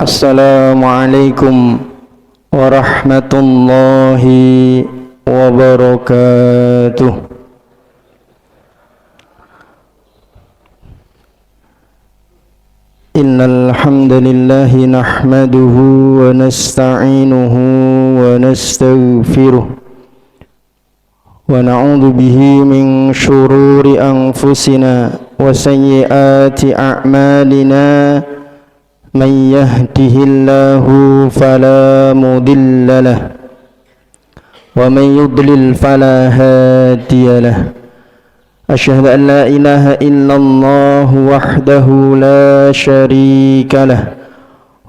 Assalamualaikum warahmatullahi wabarakatuh. Innal hamdalillah nahmaduhu wa nasta'inuhu wa nastaghfiruh wa na'udzu bihi min shururi anfusina wa sayyiati a'malina. Man yahdihillahu fala mudilla lahu wa man yudlil fala hadiya lahu. Asyhadu an la ilaha illallah wahdahu la syarika lahu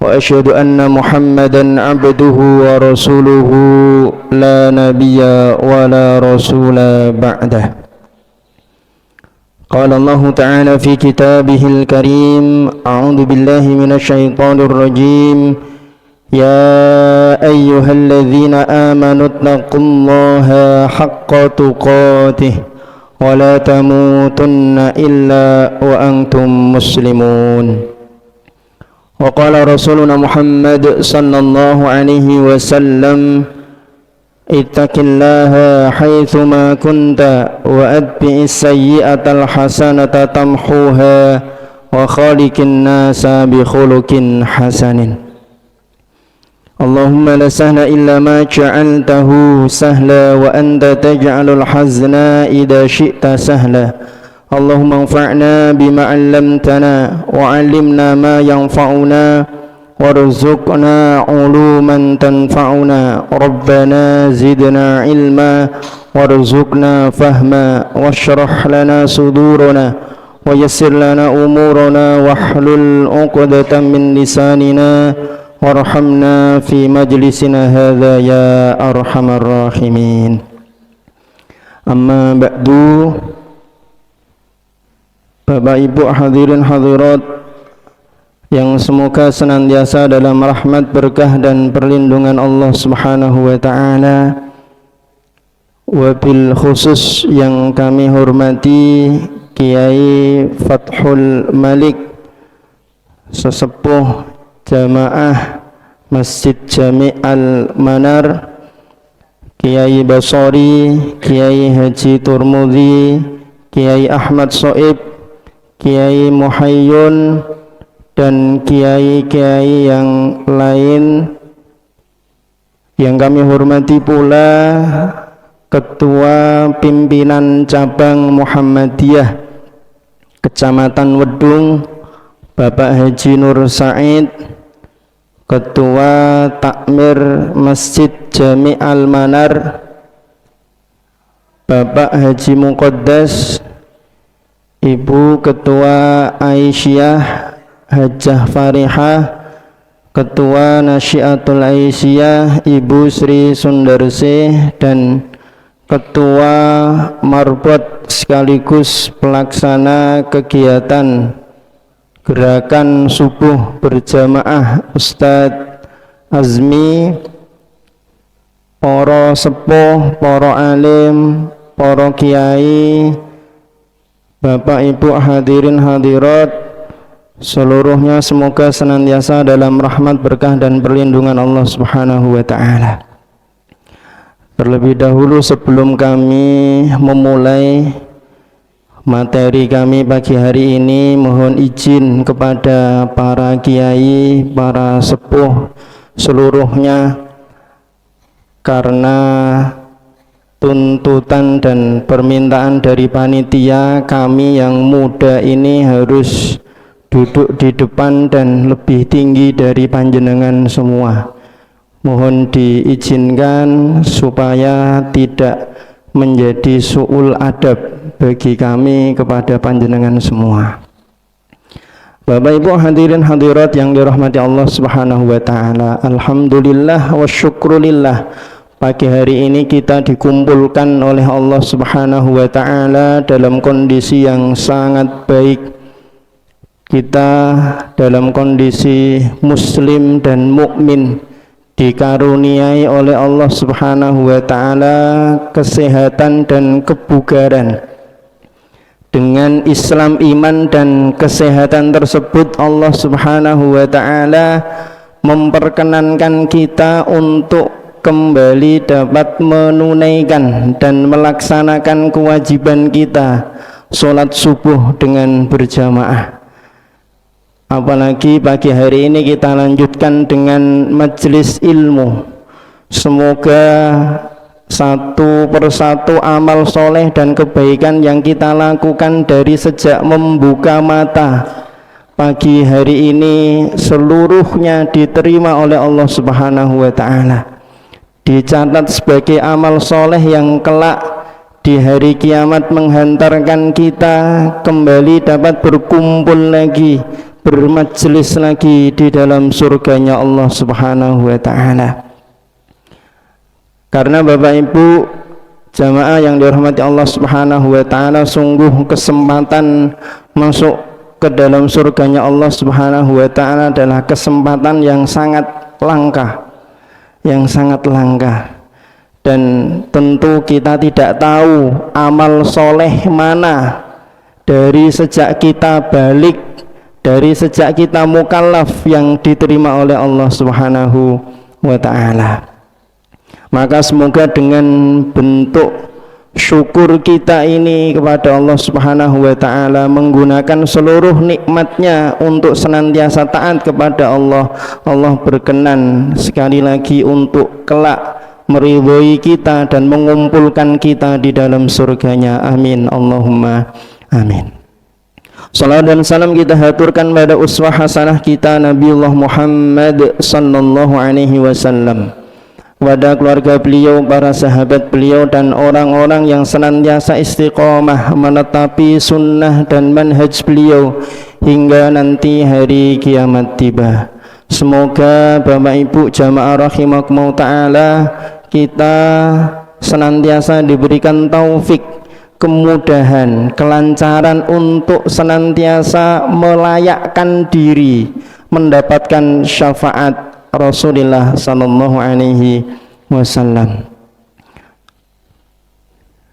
wa asyhadu anna Muhammadan abduhu wa rasuluhu la nabiyya wa la rasula ba'dah. Qala Allah Ta'ala fi kitabihil karim, a'udzu billahi minasyaitonir rajim. Ya ayyuhalladzina amanu taqullaha haqqa tuqatih wa la tamutunna illa wa antum muslimun. Wa qala rasuluna Muhammad sallallahu alaihi wasallam, ittaqillaha haitsuma kunta wa atbi'is sayyi'atal hasanata tamhuha wa khaliqin nasa bi khuluqin hasanin. Allahumma la sahla illa ma ja'altahu sahla wa anta taj'alul hazna idza syi'ta sahla. Allahumma anfa'na bima 'allamtana wa 'allimna ma yanfa'una warzuqna uluman tanfa'una. Rabbana zidna ilma warzuqna fahma washrah lana sudurana wa yassir lana umurana wahlul 'uqdatam min lisanina warhamna fi majlisina hadza ya arhamar rahimin. Amma ba'du. Bapak Ibu hadirin hadirat yang semoga senantiasa dalam rahmat, berkah dan perlindungan Allah Subhanahu wa taala. Wabil khusus yang kami hormati Kiai Fathul Malik, sesepuh jamaah Masjid Jami' Al-Manar, Kiai Basori, Kiai Haji Turmudi, Kiai Ahmad Soib, Kiai Muhayyun, dan kiai-kiai yang lain yang kami hormati pula Ketua Pimpinan Cabang Muhammadiyah Kecamatan Wedung Bapak Haji Nur Said, Ketua Takmir Masjid Jami' Al-Manar Bapak Haji Muqaddas, Ibu Ketua Aisyah Hajjah Farihah, Ketua Nasyiatul Aisyah Ibu Sri Sundarsih, dan Ketua Marbot sekaligus pelaksana kegiatan gerakan subuh berjamaah Ustadz Azmi, para sepuh, para alim, para kiai, Bapak Ibu hadirin hadirat seluruhnya, semoga senantiasa dalam rahmat, berkah dan perlindungan Allah Subhanahu wa taala. Terlebih dahulu sebelum kami memulai materi kami pagi hari ini, mohon izin kepada para kiai, para sepuh seluruhnya, karena tuntutan dan permintaan dari panitia, kami yang muda ini harus duduk di depan dan lebih tinggi dari panjenengan semua. Mohon diizinkan supaya tidak menjadi su'ul adab bagi kami kepada panjenengan semua. Bapak Ibu hadirin hadirat yang dirahmati Allah Subhanahu wa taala, alhamdulillah wa syukrulillah, pagi hari ini kita dikumpulkan oleh Allah Subhanahu wa taala dalam kondisi yang sangat baik. Kita dalam kondisi muslim dan mukmin, dikaruniai oleh Allah Subhanahu wa taala kesehatan dan kebugaran. Dengan Islam, iman dan kesehatan tersebut, Allah Subhanahu wa taala memperkenankan kita untuk kembali dapat menunaikan dan melaksanakan kewajiban kita sholat subuh dengan berjamaah. Apalagi pagi hari ini kita lanjutkan dengan majelis ilmu. Semoga satu persatu amal soleh dan kebaikan yang kita lakukan dari sejak membuka mata pagi hari ini seluruhnya diterima oleh Allah Subhanahu wa ta'ala, dicatat sebagai amal soleh yang kelak di hari kiamat menghantarkan kita kembali dapat berkumpul lagi, bermajelis lagi di dalam surganya Allah Subhanahu wa ta'ala. Karena Bapak Ibu jamaah yang dirahmati Allah Subhanahu wa ta'ala, sungguh kesempatan masuk ke dalam surganya Allah Subhanahu wa ta'ala adalah kesempatan yang sangat langka, dan tentu kita tidak tahu amal soleh mana dari sejak kita balik, dari sejak kita mukallaf yang diterima oleh Allah Subhanahu wa ta'ala. Maka semoga dengan bentuk syukur kita ini kepada Allah Subhanahu wa ta'ala, menggunakan seluruh nikmatnya untuk senantiasa taat kepada Allah, Allah berkenan sekali lagi untuk kelak meridhoi kita dan mengumpulkan kita di dalam surganya. Amin Allahumma amin. Salawat dan salam kita haturkan pada uswah hasanah kita Nabiullah Muhammad sallallahu alaihi wasallam, kepada keluarga beliau, para sahabat beliau, dan orang-orang yang senantiasa istiqomah menetapi sunnah dan manhaj beliau hingga nanti hari kiamat tiba. Semoga Bapak Ibu jamaah rahimakumullah ta'ala kita senantiasa diberikan taufik, kemudahan, kelancaran untuk senantiasa melayakkan diri mendapatkan syafaat Rasulullah sallallahu alaihi wasallam.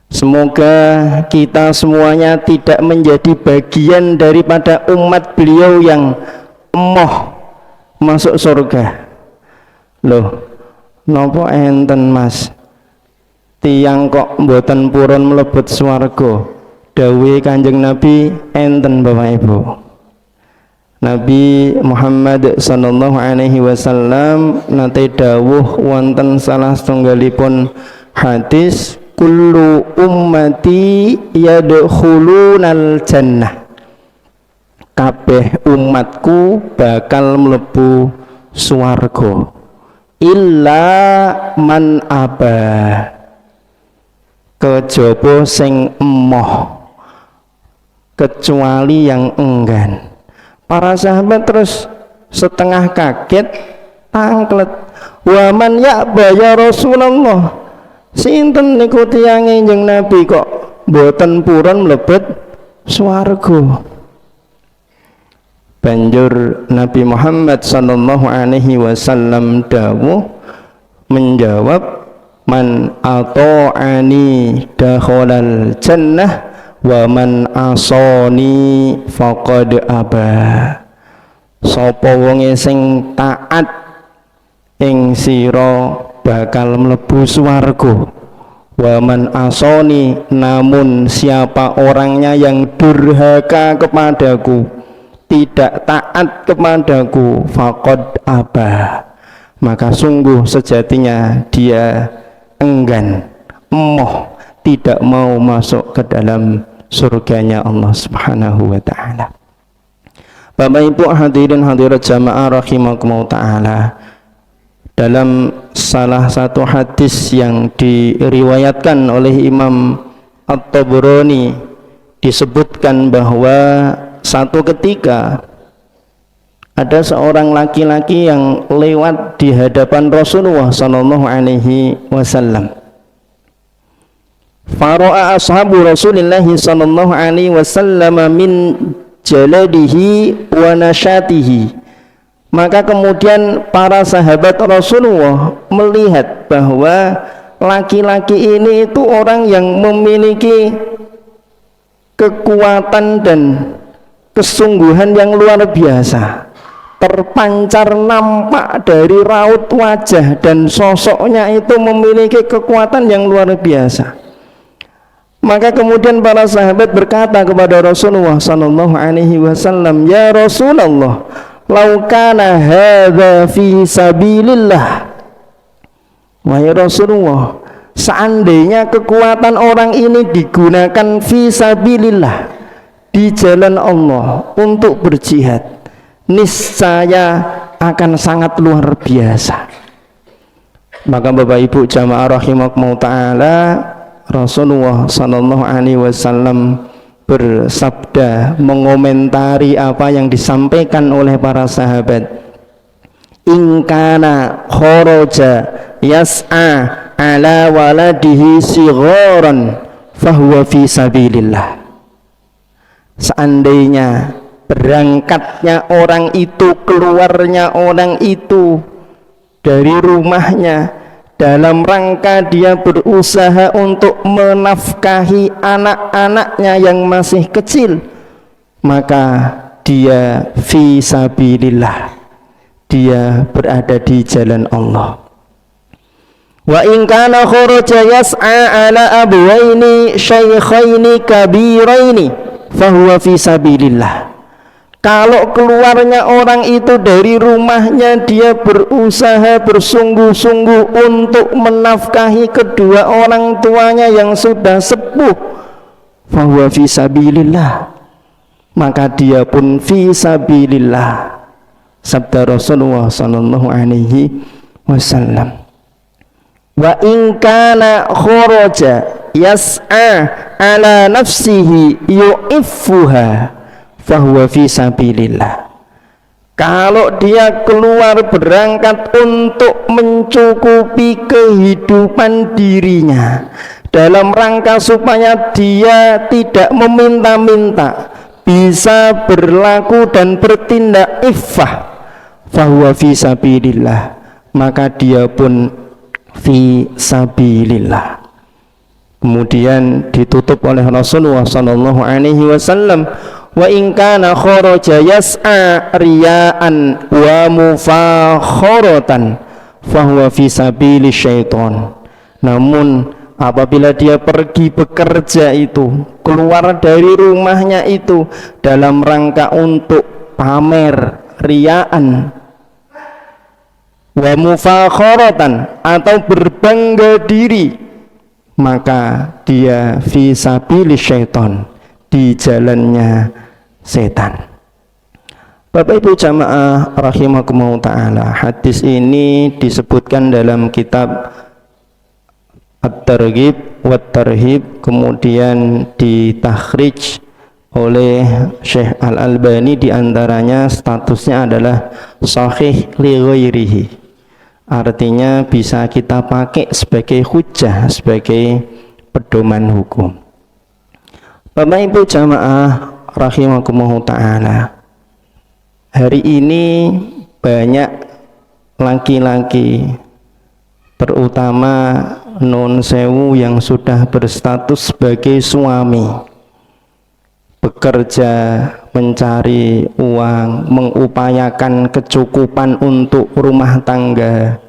Semoga kita semuanya tidak menjadi bagian daripada umat beliau yang emoh masuk surga. Loh, nopo enten Mas? Tiang kok mboten purun mlebet swarga? Dawuhe Kanjeng Nabi enten Bapak Ibu. Nabi Muhammad sallallahu alaihi wasallam nate dawuh wonten salah setunggalipun hadis, kullu ummati yadkhulunal jannah, kabeh umatku bakal mlebu swarga illa man aba, kejaba sing emoh, kecuali yang enggan. Para sahabat terus setengah kaget, tangklet, wa man ya'ba ya Rasulullah, sinten niku tiyange njeng Nabi kok mboten purun mlebet swarga. Banjur Nabi Muhammad sallallahu alaihi wasallam dawuh menjawab, man ata'ani dakhalal jannah wa man asani faqad aba. Sapa wonge sing taat ing sira bakal mlebu swarga. Wa man asani, namun siapa orangnya yang durhaka kepadaku, tidak taat kepadaku, faqad aba, maka sungguh sejatinya dia enggan, emoh, tidak mau masuk ke dalam surganya Allah Subhanahu wa ta'ala. Bapak Ibu hadirin hadirat jamaah rahimakumullah ta'ala, dalam salah satu hadis yang diriwayatkan oleh Imam At-Tabrani disebutkan bahwa satu ketika ada seorang laki-laki yang lewat di hadapan Rasulullah sallallahu alaihi wasallam. Fara'a ashabu Rasulillah sallallahu alaihi wasallam min jaladihi wa nasyatihi. Maka kemudian para sahabat Rasulullah melihat bahwa laki-laki ini itu orang yang memiliki kekuatan dan kesungguhan yang luar biasa, terpancar nampak dari raut wajah dan sosoknya itu memiliki kekuatan yang luar biasa. Maka kemudian para sahabat berkata kepada Rasulullah sallallahu alaihi wasallam, "Ya Rasulullah, lau kana hadza fi sabilillah." Wahai Rasulullah, seandainya kekuatan orang ini digunakan fi sabilillah, di jalan Allah untuk berjihad, niscaya akan sangat luar biasa. Maka Bapak Ibu jamaah rahimakumullah taala, Rasulullah sallallahu alaihi wasallam bersabda mengomentari apa yang disampaikan oleh para sahabat. In kana kharaja yas'a ala waladihi sigharan fahuwa fi sabilillah. Seandainya berangkatnya orang itu, keluarnya orang itu dari rumahnya dalam rangka dia berusaha untuk menafkahi anak-anaknya yang masih kecil, maka dia fi sabilillah, dia berada di jalan Allah. Wa in kana kharaja yas'a ala abwaini syaikhaini kabiraini fahuwa fi sabilillah. Kalau keluarnya orang itu dari rumahnya dia berusaha bersungguh-sungguh untuk menafkahi kedua orang tuanya yang sudah sepuh, fahuwa fi sabilillah, maka dia pun fi sabilillah. Sabda Rasulullah sallallahu alaihi wasallam. Wa in kana kharaja yas'a ala nafsihi yu'iffuha fahuwa fi sabilillah. Kalau dia keluar berangkat untuk mencukupi kehidupan dirinya dalam rangka supaya dia tidak meminta-minta, bisa berlaku dan bertindak iffah, fahuwa fi sabilillah, maka dia pun fi sabilillah. Kemudian ditutup oleh Rasulullah sallallahu alaihi wasallam, wa in kana kharaja yas'a riya'an wa mufakharatan fahuwa fi sabili syaitan. Namun apabila dia pergi bekerja itu, keluar dari rumahnya itu dalam rangka untuk pamer, riya'an wa mufakharatan atau berbangga diri, maka dia fi sabili syaitan, di jalannya setan. Bapak Ibu jamaah rahimakumullah taala, hadis ini disebutkan dalam kitab At-Targhib wa Tarhib, kemudian ditakhrij oleh Syekh Al-Albani, diantaranya statusnya adalah sahih li ghairihi, artinya bisa kita pakai sebagai hujjah, sebagai pedoman hukum. Bapak Ibu jamaah rahimakumullah taala, hari ini banyak laki-laki, terutama non sewu yang sudah berstatus sebagai suami, bekerja mencari uang, mengupayakan kecukupan untuk rumah tangga,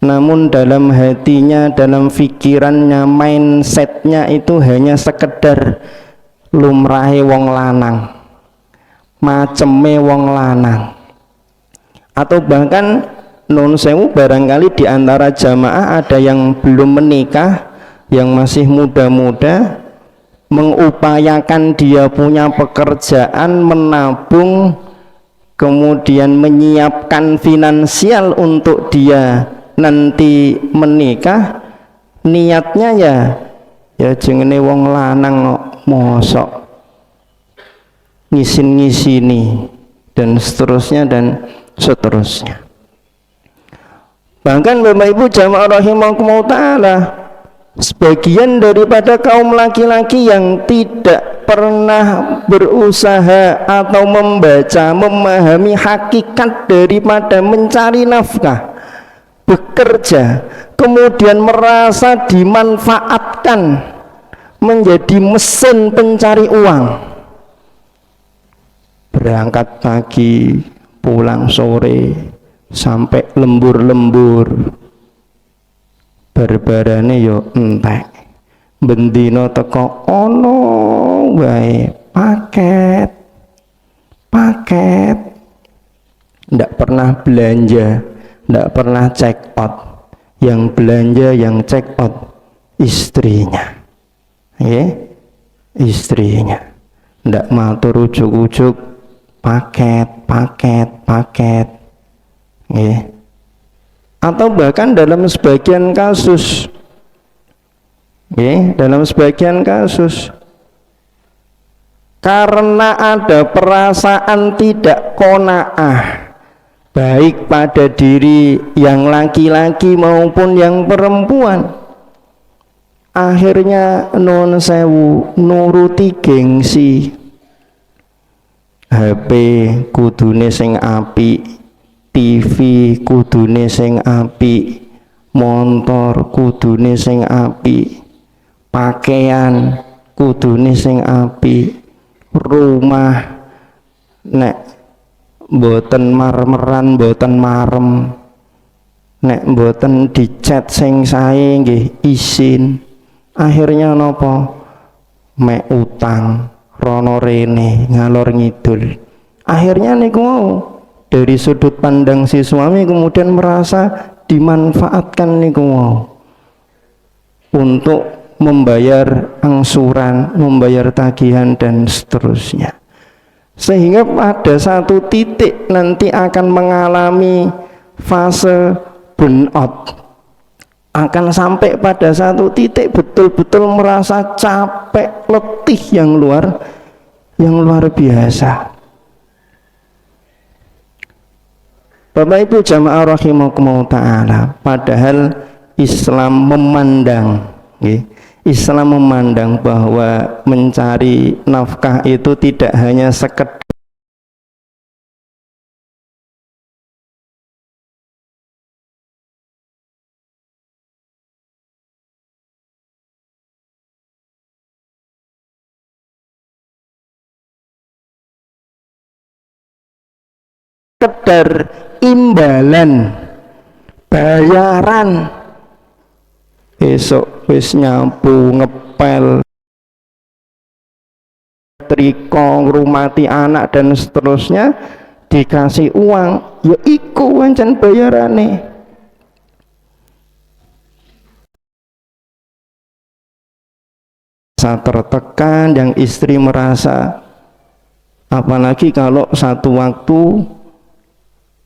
namun dalam hatinya, dalam pikirannya, mindsetnya itu hanya sekedar lumrahe wong lanang, maceme wong lanang. Atau bahkan non sewu barangkali di antara jamaah ada yang belum menikah, yang masih muda-muda, mengupayakan dia punya pekerjaan, menabung, kemudian menyiapkan finansial untuk dia nanti menikah, niatnya ya jengene wong lanang mosok ngisin-ngisini dan seterusnya dan seterusnya. Bahkan Bapak Ibu jamaah rahimakumullah taala, sebagian daripada kaum laki-laki yang tidak pernah berusaha atau membaca, memahami hakikat daripada mencari nafkah, bekerja, kemudian merasa dimanfaatkan menjadi mesin pencari uang, berangkat pagi, pulang sore sampai lembur-lembur, barbarane yo entek, bendino teko ono wae paket, ndak pernah belanja, ndak pernah check out. Yang belanja, yang check out istrinya, istrinya. Ndak matur ujuk-ujuk paket, atau bahkan dalam sebagian kasus, karena ada perasaan tidak qanaah baik pada diri yang laki-laki maupun yang perempuan, akhirnya non sewu nuruti gengsi. HP kudune sing apik, TV kudune sing apik, motor kudune sing apik, pakaian kudune sing apik, rumah nek mboten marmeran, mboten marem, nek mboten dicat sing sae nggih izin. Akhirnya napa? Mek utang rono rene ngalor ngidul. Akhirnya niku mau dari sudut pandang si suami kemudian merasa dimanfaatkan niku mau untuk membayar angsuran, membayar tagihan dan seterusnya. Sehingga pada satu titik nanti akan mengalami fase burnout, akan sampai pada satu titik betul-betul merasa capek, letih yang luar biasa. Bapak Ibu jamaah rahimakumullah ta'ala, padahal Islam memandang bahwa mencari nafkah itu tidak hanya sekedar imbalan, bayaran. Esok wis nyapu, ngepel, triko, ngurmati anak dan seterusnya, dikasih uang, ya iku wancen bayarane. Saat tertekan, yang istri merasa, apalagi kalau satu waktu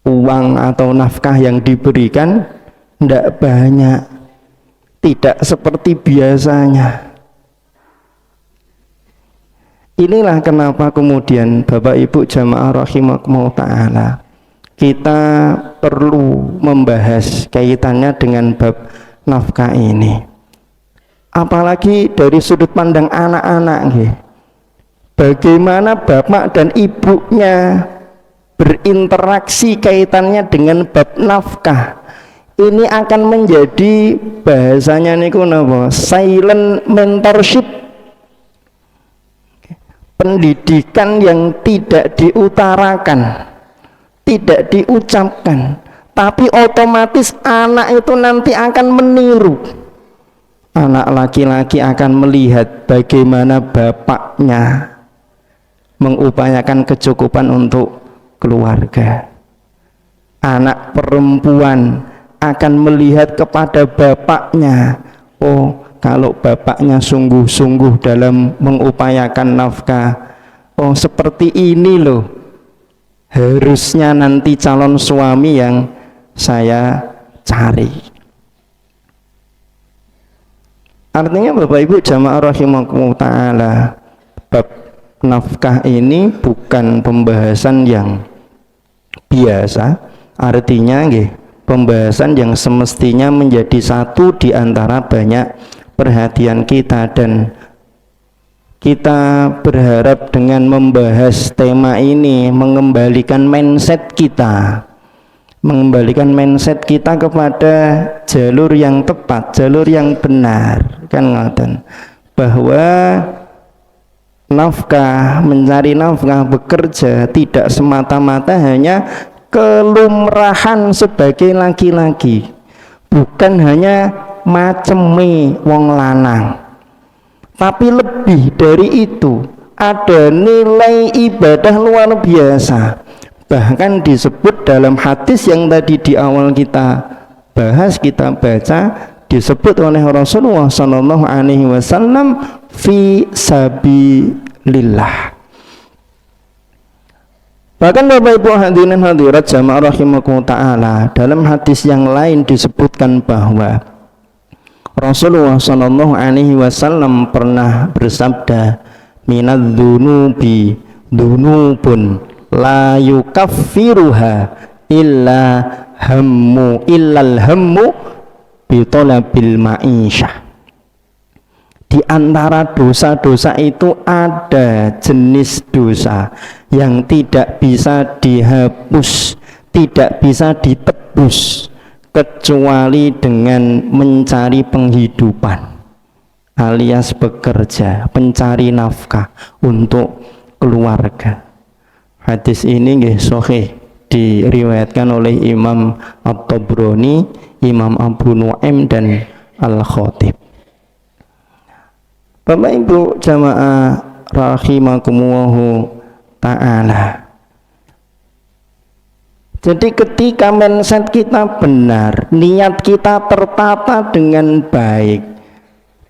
uang atau nafkah yang diberikan tidak banyak, tidak seperti biasanya. Inilah kenapa kemudian Bapak Ibu jamaah rahimakumullah ta'ala, kita perlu membahas kaitannya dengan bab nafkah ini, apalagi dari sudut pandang anak-anak. Bagaimana bapak dan ibunya berinteraksi kaitannya dengan bab nafkah. Ini akan menjadi bahasanya niku napa? Silent mentorship. Pendidikan yang tidak diutarakan, tidak diucapkan, tapi otomatis anak itu nanti akan meniru. Anak laki-laki akan melihat bagaimana bapaknya mengupayakan kecukupan untuk keluarga. Anak perempuan akan melihat kepada bapaknya, oh kalau bapaknya sungguh-sungguh dalam mengupayakan nafkah, oh seperti ini loh harusnya nanti calon suami yang saya cari. Artinya Bapak Ibu jamaah rahimakumullah ta'ala, bab nafkah ini bukan pembahasan yang biasa, artinya pembahasan yang semestinya menjadi satu di antara banyak perhatian kita, dan kita berharap dengan membahas tema ini mengembalikan mindset kita, kepada jalur yang tepat, jalur yang benar, kan ngoten, bahwa nafkah, mencari nafkah, bekerja tidak semata-mata hanya kelumrahan sebagai laki-laki, bukan hanya maceme wong lanang, tapi lebih dari itu, ada nilai ibadah luar biasa. Bahkan disebut dalam hadis yang tadi di awal kita bahas, kita baca, disebut oleh Rasulullah Sallallahu Alaihi Wasallam fi sabilillah. Bahkan Bapak Ibu hadirin hadirat jamaah rahimakumullah ta'ala, dalam hadis yang lain disebutkan bahwa Rasulullah Sallallahu Alaihi Wasallam pernah bersabda, minadz dzunubi dzunubun la yukaffiruha illal hammu bitolabil ma'isyah. Di antara dosa-dosa itu ada jenis dosa yang tidak bisa dihapus, tidak bisa ditebus kecuali dengan mencari penghidupan alias bekerja, mencari nafkah untuk keluarga. Hadis ini nggih sahih, diriwayatkan oleh Imam At-Tabrani, Imam Abu Nu'aim dan Al-Khatib. Bapak Ibu jamaah rahimakumullah ta'ala, jadi ketika mindset kita benar, niat kita tertata dengan baik,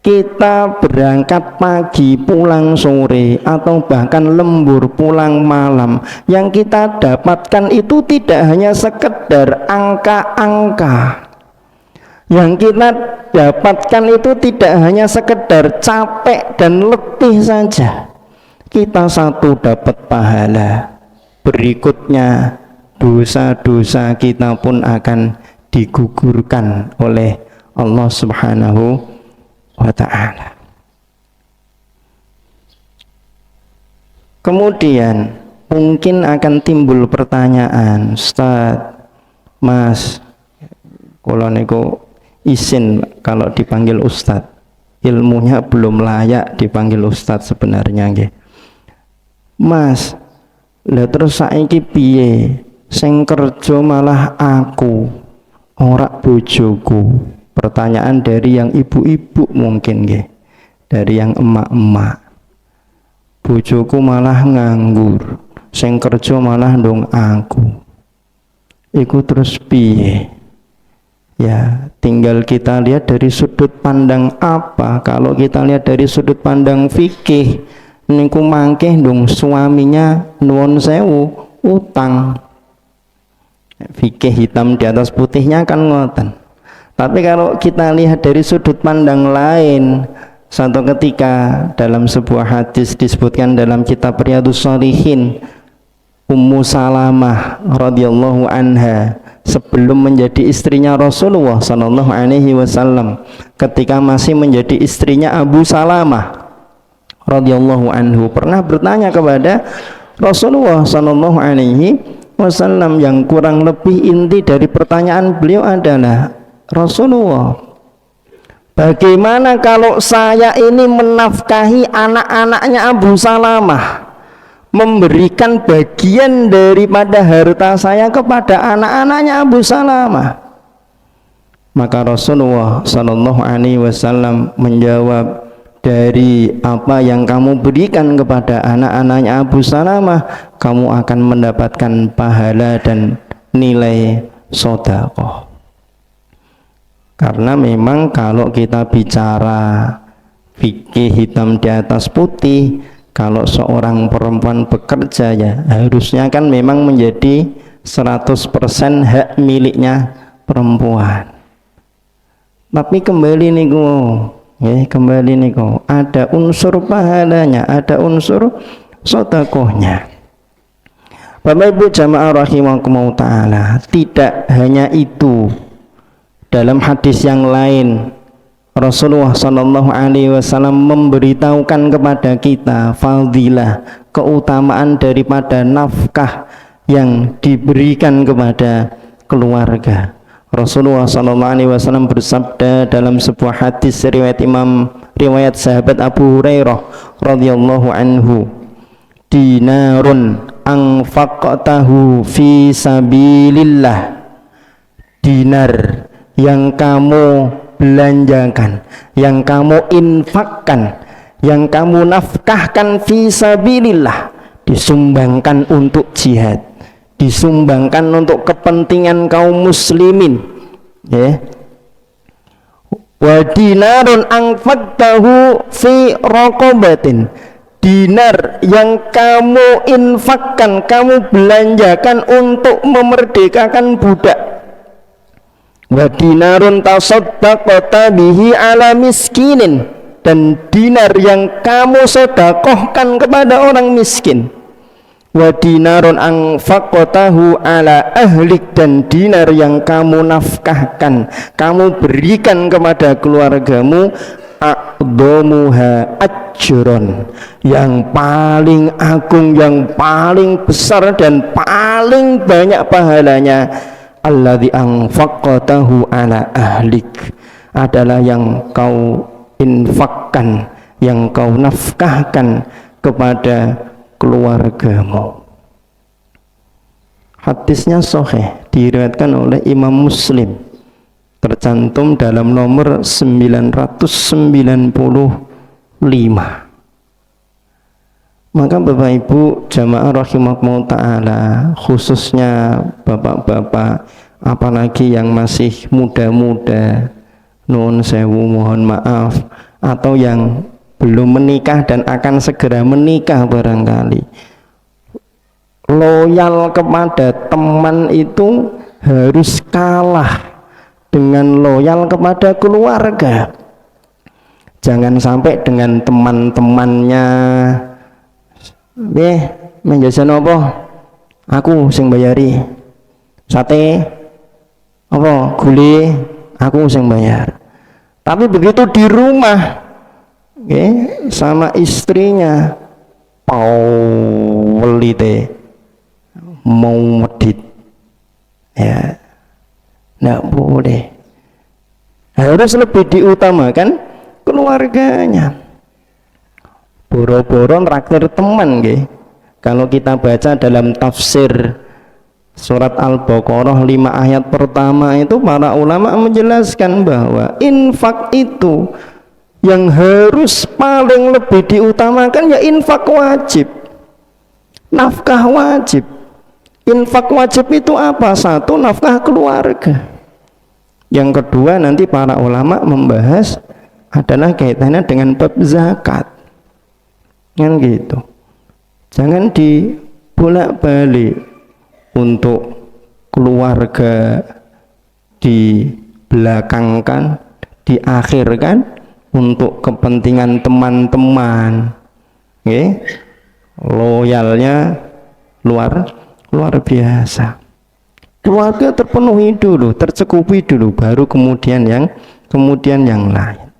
kita berangkat pagi pulang sore atau bahkan lembur pulang malam, yang kita dapatkan itu tidak hanya sekedar angka-angka, yang kita dapatkan itu tidak hanya sekedar capek dan letih saja. Kita satu dapat pahala, berikutnya dosa-dosa kita pun akan digugurkan oleh Allah Subhanahu wa ta'ala. Kemudian mungkin akan timbul pertanyaan, Ustaz, Mas, kalau niku izin kalau dipanggil Ustadz, ilmunya belum layak dipanggil Ustadz sebenarnya nggih. Mas, lah terus saiki piye? Sing kerja malah aku, ora bojoku. Pertanyaan dari yang ibu-ibu mungkin nggih, dari yang emak-emak. Bojoku malah nganggur, sing kerja malah ndung aku. Iku terus piye? Ya, tinggal kita lihat dari sudut pandang apa. Kalau kita lihat dari sudut pandang fikih, niku mangkeh dong suaminya nuwun sewu utang. Fikih hitam di atas putihnya kan ngoten. Tapi kalau kita lihat dari sudut pandang lain, satu ketika dalam sebuah hadis disebutkan dalam kitab Riyadhus Shalihin, Ummu Salamah radhiyallahu anha sebelum menjadi istrinya Rasulullah sallallahu alaihi wasallam, ketika masih menjadi istrinya Abu Salamah radhiyallahu anhu, pernah bertanya kepada Rasulullah sallallahu alaihi wasallam, yang kurang lebih inti dari pertanyaan beliau adalah, Rasulullah, bagaimana kalau saya ini menafkahi anak-anaknya Abu Salamah, memberikan bagian daripada harta saya kepada anak-anaknya Abu Salamah? Maka Rasulullah sallallahu alaihi wasallam menjawab, dari apa yang kamu berikan kepada anak-anaknya Abu Salamah, kamu akan mendapatkan pahala dan nilai sedekah. Karena memang kalau kita bicara fikih hitam di atas putih, kalau seorang perempuan bekerja ya harusnya kan memang menjadi 100% hak miliknya perempuan. Tapi kembali niku, kembali niku, ada unsur pahalanya, ada unsur sedekahnya. Bapak Ibu jamaah rahimakumullah ta'ala, tidak hanya itu. Dalam hadis yang lain, Rasulullah sallallahu alaihi wasallam memberitahukan kepada kita fadilah, keutamaan daripada nafkah yang diberikan kepada keluarga. Rasulullah sallallahu alaihi wasallam bersabda dalam sebuah hadis riwayat Imam riwayat sahabat Abu Hurairah radhiyallahu anhu, dinarun anfaqtahu fi sabilillah, dinar yang kamu belanjakan, yang kamu infakkan, yang kamu nafkahkan fi sabilillah, disumbangkan untuk jihad, disumbangkan untuk kepentingan kaum muslimin, ya. Wa dinarun anfaqtahu fi raqabatin, dinar yang kamu infakkan, kamu belanjakan untuk memerdekakan budak. Wa dinarun tasaddaqta bihi ala miskinin, dan dinar yang kamu sedekahkan kepada orang miskin. Wa dinarun anfaqtahu ala ahlik, dan dinar yang kamu nafkahkan, kamu berikan kepada keluargamu, a'dhamuha ajron, yang paling agung, yang paling besar dan paling banyak pahalanya, alladzi anfaqtahu ala ahlik, adalah yang kau infakkan, yang kau nafkahkan kepada keluargamu. Hadisnya sahih, diriwayatkan oleh Imam Muslim, tercantum dalam nomor 995. Maka Bapak Ibu jamaah rahimakumullah ta'ala, khususnya bapak-bapak, apalagi yang masih muda-muda, nun sewu mohon maaf, atau yang belum menikah dan akan segera menikah barangkali, loyal kepada teman itu harus kalah dengan loyal kepada keluarga. Jangan sampai dengan teman-temannya, menjajan apa? Aku sing bayari. Sate apa? Gule, aku sing bayar. Tapi begitu di rumah, sama istrinya welite mau medit, ya nggak boleh, harus lebih diutamakan keluarganya. Boro-boro traktir teman, kalau kita baca dalam tafsir surat Al-Baqarah 5 ayat pertama itu, para ulama menjelaskan bahwa infak itu yang harus paling lebih diutamakan ya infak wajib, nafkah wajib. Infak wajib itu apa? Satu, nafkah keluarga. Yang kedua, nanti para ulama membahas adalah kaitannya dengan bab zakat, kan gitu. Jangan dibolak-balik, untuk keluarga dibelakangkan, diakhirkan untuk kepentingan teman-teman, loyalnya luar biasa. Keluarga terpenuhi dulu, tercukupi dulu, baru kemudian yang lain.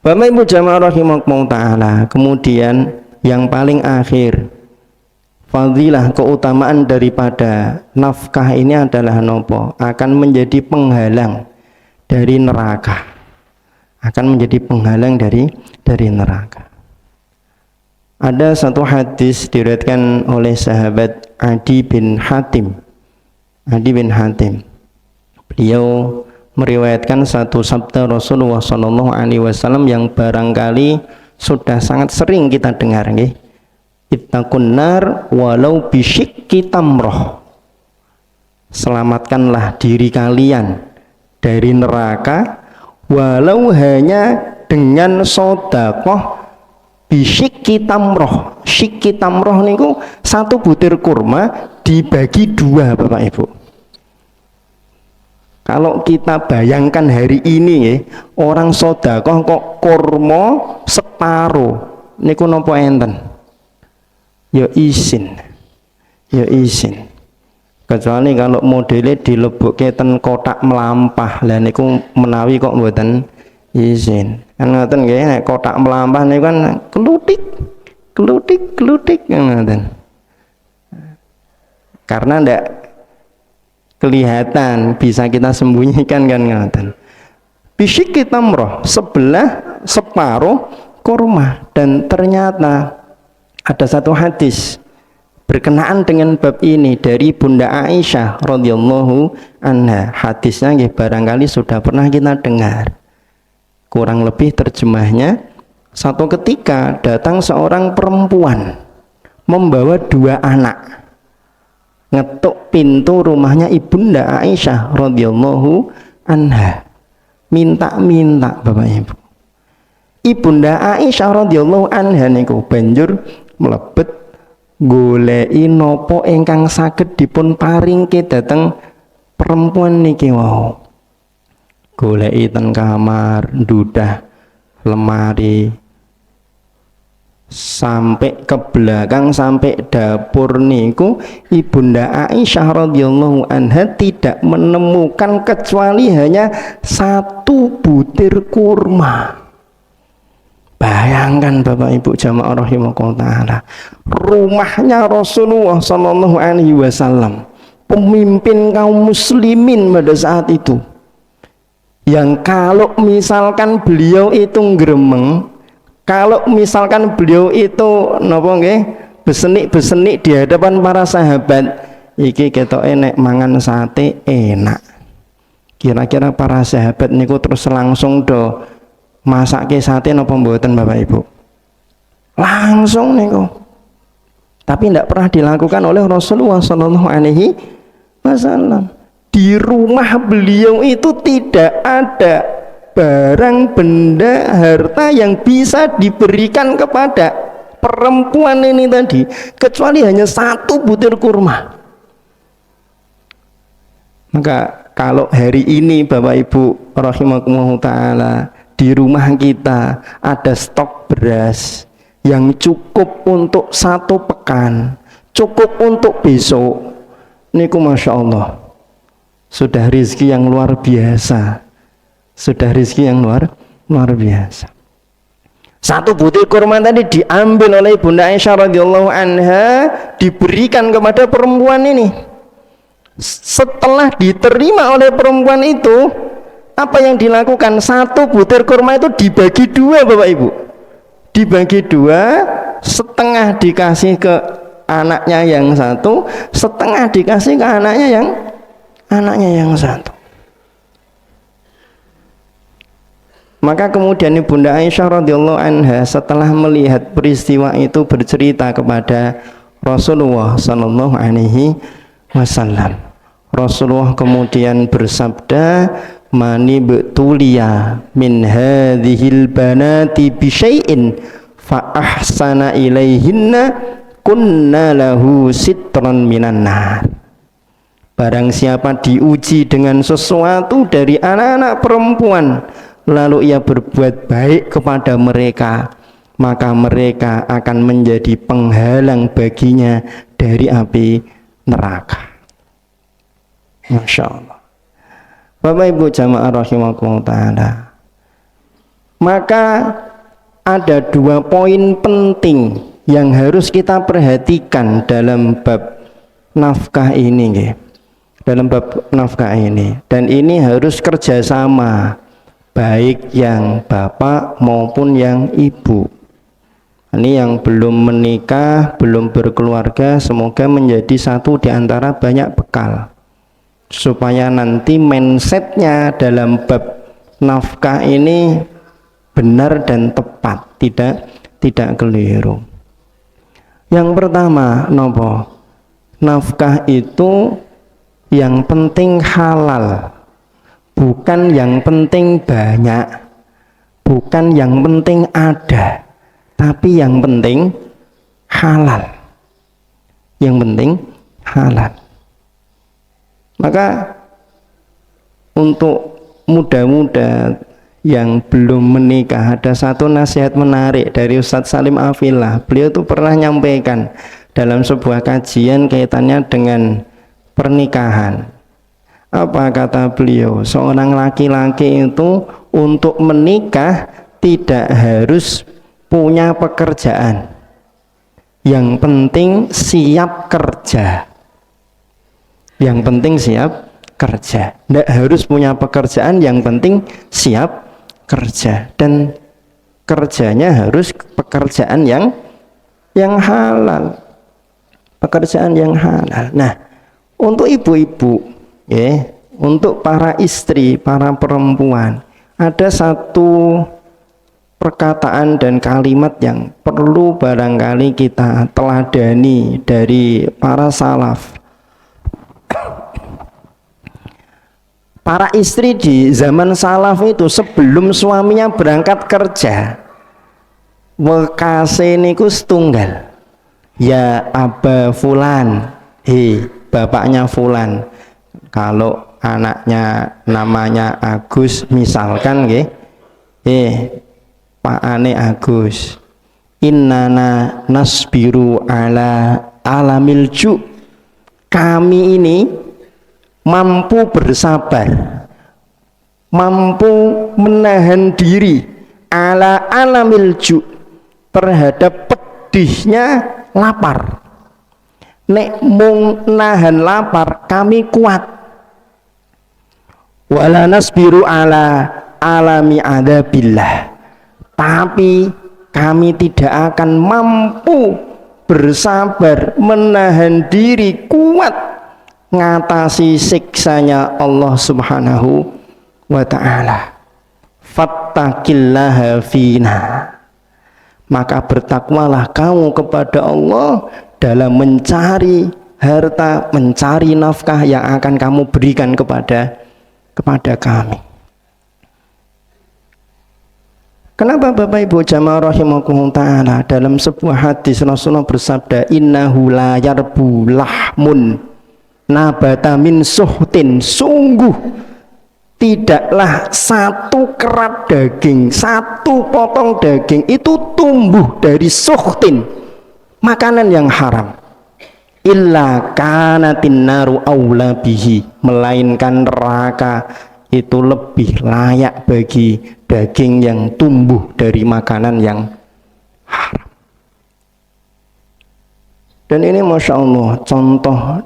Bapak Ibu jamaah rahimakumullah ta'ala, kemudian yang paling akhir, fadilah, keutamaan daripada nafkah ini adalah nopo? Akan menjadi penghalang dari neraka, akan menjadi penghalang dari neraka. Ada satu hadis diriwayatkan oleh sahabat Adi bin Hatim. Beliau meriwayatkan satu sabda Rasulullah SAW yang barangkali sudah sangat sering kita dengar, ittaqun nar walau bisyikki tamroh, selamatkanlah diri kalian dari neraka walau hanya dengan sedekah bisyikki tamroh. Syikki tamroh niku satu butir kurma dibagi dua, Bapak Ibu. Kalau kita bayangkan hari ini, orang sedekah kok kurma separuh, niku napa enten? Ya izin. Kecuali kalau modelnya dilebukke ten kotak melampah, lah niku menawi kok mboten izin. Kan ngoten nggih, nek kotak melampah niku kan kelutik ngoten. Karena ndak kelihatan, bisa kita sembunyikan kan ngoten. bisyikki tamroh, sebelah separuh kurma. Dan ternyata ada satu hadis berkenaan dengan bab ini dari Bunda Aisyah radhiyallahu anha. Hadisnya nggih barangkali sudah pernah kita dengar. Kurang lebih terjemahnya, satu ketika datang seorang perempuan membawa 2 anak, ngetuk pintu rumahnya Ibunda Aisyah radhiyallahu anha, minta-minta Bapak Ibu. Ibunda Aisyah radhiyallahu anha niku banjur mlebet goleki napa ingkang saged dipun paringke dhateng perempuan niki wau. Goleki ten kamar, ndudah lemari, sampai ke belakang, sampai dapur niku Ibunda Aisyah radhiyallahu anha tidak menemukan kecuali hanya 1 butir kurma. Bayangkan Bapak Ibu jamaah rahimakumullah taala, rumahnya Rasulullah sallallahu alaihi wasallam, pemimpin kaum muslimin pada saat itu, yang kalau misalkan beliau itu ngremeng, kalau misalkan beliau itu napa nggih besenik-besenik di hadapan para sahabat, iki ketoke nek mangan sate enak. Kira-kira para sahabat niku terus langsung do masake sate napa mboten Bapak Ibu? Langsung niku. Tapi tidak pernah dilakukan oleh Rasulullah sallallahu alaihi wasallam. Di rumah beliau itu tidak ada barang, benda, harta yang bisa diberikan kepada perempuan ini tadi kecuali hanya 1 butir kurma. Maka kalau hari ini Bapak Ibu rahimakumullah taala, di rumah kita ada stok beras yang cukup untuk 1 pekan, cukup untuk besok, niku masya Allah sudah rezeki yang luar biasa, sudah rezeki yang luar biasa. 1 butir kurma tadi diambil oleh Bunda Aisyah radhiyallahu anha, diberikan kepada perempuan ini. Setelah diterima oleh perempuan itu, apa yang dilakukan? 1 butir kurma itu dibagi 2 Bapak Ibu, dibagi 2, setengah dikasih ke anaknya yang 1, setengah dikasih ke anaknya yang 1. Maka kemudian Bunda Aisyah radhiyallahu anha setelah melihat peristiwa itu bercerita kepada Rasulullah sallallahu alaihi wasallam. Rasulullah kemudian bersabda, "Mani betulia min hadhil banati bi syai'in fa ahsana ilaihinna kunna lahu sitran minan nar." Barang siapa diuji dengan sesuatu dari anak-anak perempuan, lalu ia berbuat baik kepada mereka, maka mereka akan menjadi penghalang baginya dari api neraka. Masya Allah. Bapak Ibu jamaah rahimakumullah taala, maka ada 2 poin penting yang harus kita perhatikan dalam bab nafkah ini nggih. Dalam bab nafkah ini, dan ini harus kerjasama baik yang bapak maupun yang ibu. Ini yang belum menikah, belum berkeluarga, semoga menjadi satu di antara banyak bekal supaya nanti mindsetnya dalam bab nafkah ini benar dan tepat, tidak keliru. Yang pertama, nopo? Nafkah itu yang penting halal, bukan yang penting banyak, bukan yang penting ada, tapi yang penting halal. Yang penting halal. Maka untuk muda-muda yang belum menikah, ada satu nasihat menarik dari Ustadz Salim Afillah. Beliau itu pernah nyampaikan dalam sebuah kajian kaitannya dengan pernikahan. Apa kata beliau? Seorang laki-laki itu untuk menikah tidak harus punya pekerjaan, yang penting siap kerja. Yang penting siap kerja. Tidak harus punya pekerjaan, yang penting siap kerja, dan kerjanya harus pekerjaan yang halal, pekerjaan yang halal. Nah, untuk ibu-ibu, ya, untuk para istri, para perempuan, ada satu perkataan dan kalimat yang perlu barangkali kita teladani dari para salaf. Para istri di zaman salaf itu sebelum suaminya berangkat kerja, wekase niku setunggal. Ya Aba Fulan, bapaknya Fulan. Kalau anaknya namanya Agus misalkan, nggih, Pak Ane Agus, innana nasbiru ala alamil ju, kami ini mampu bersabar, mampu menahan diri ala alamil ju, terhadap pedihnya lapar. Nek mung nahan lapar kami kuat. Wala nasbiru ala alami adabillah, tapi kami tidak akan mampu bersabar, menahan diri, kuat ngatasi siksanya Allah Subhanahu wa ta'ala. Fattaqillaha fina, maka bertakwalah kamu kepada Allah dalam mencari harta, mencari nafkah yang akan kamu berikan kepada kami. Kenapa Bapak Ibu jamaah rahimakumullah ta'ala, dalam sebuah hadis Rasulullah bersabda, innahu la yarbu lahmun nabata min suhtin, sungguh tidaklah satu kerat daging, satu potong daging itu tumbuh dari suhtin, makanan yang haram, illa kanatin naru aula bihi, melainkan neraka itu lebih layak bagi daging yang tumbuh dari makanan yang haram. Dan ini Masya Allah contoh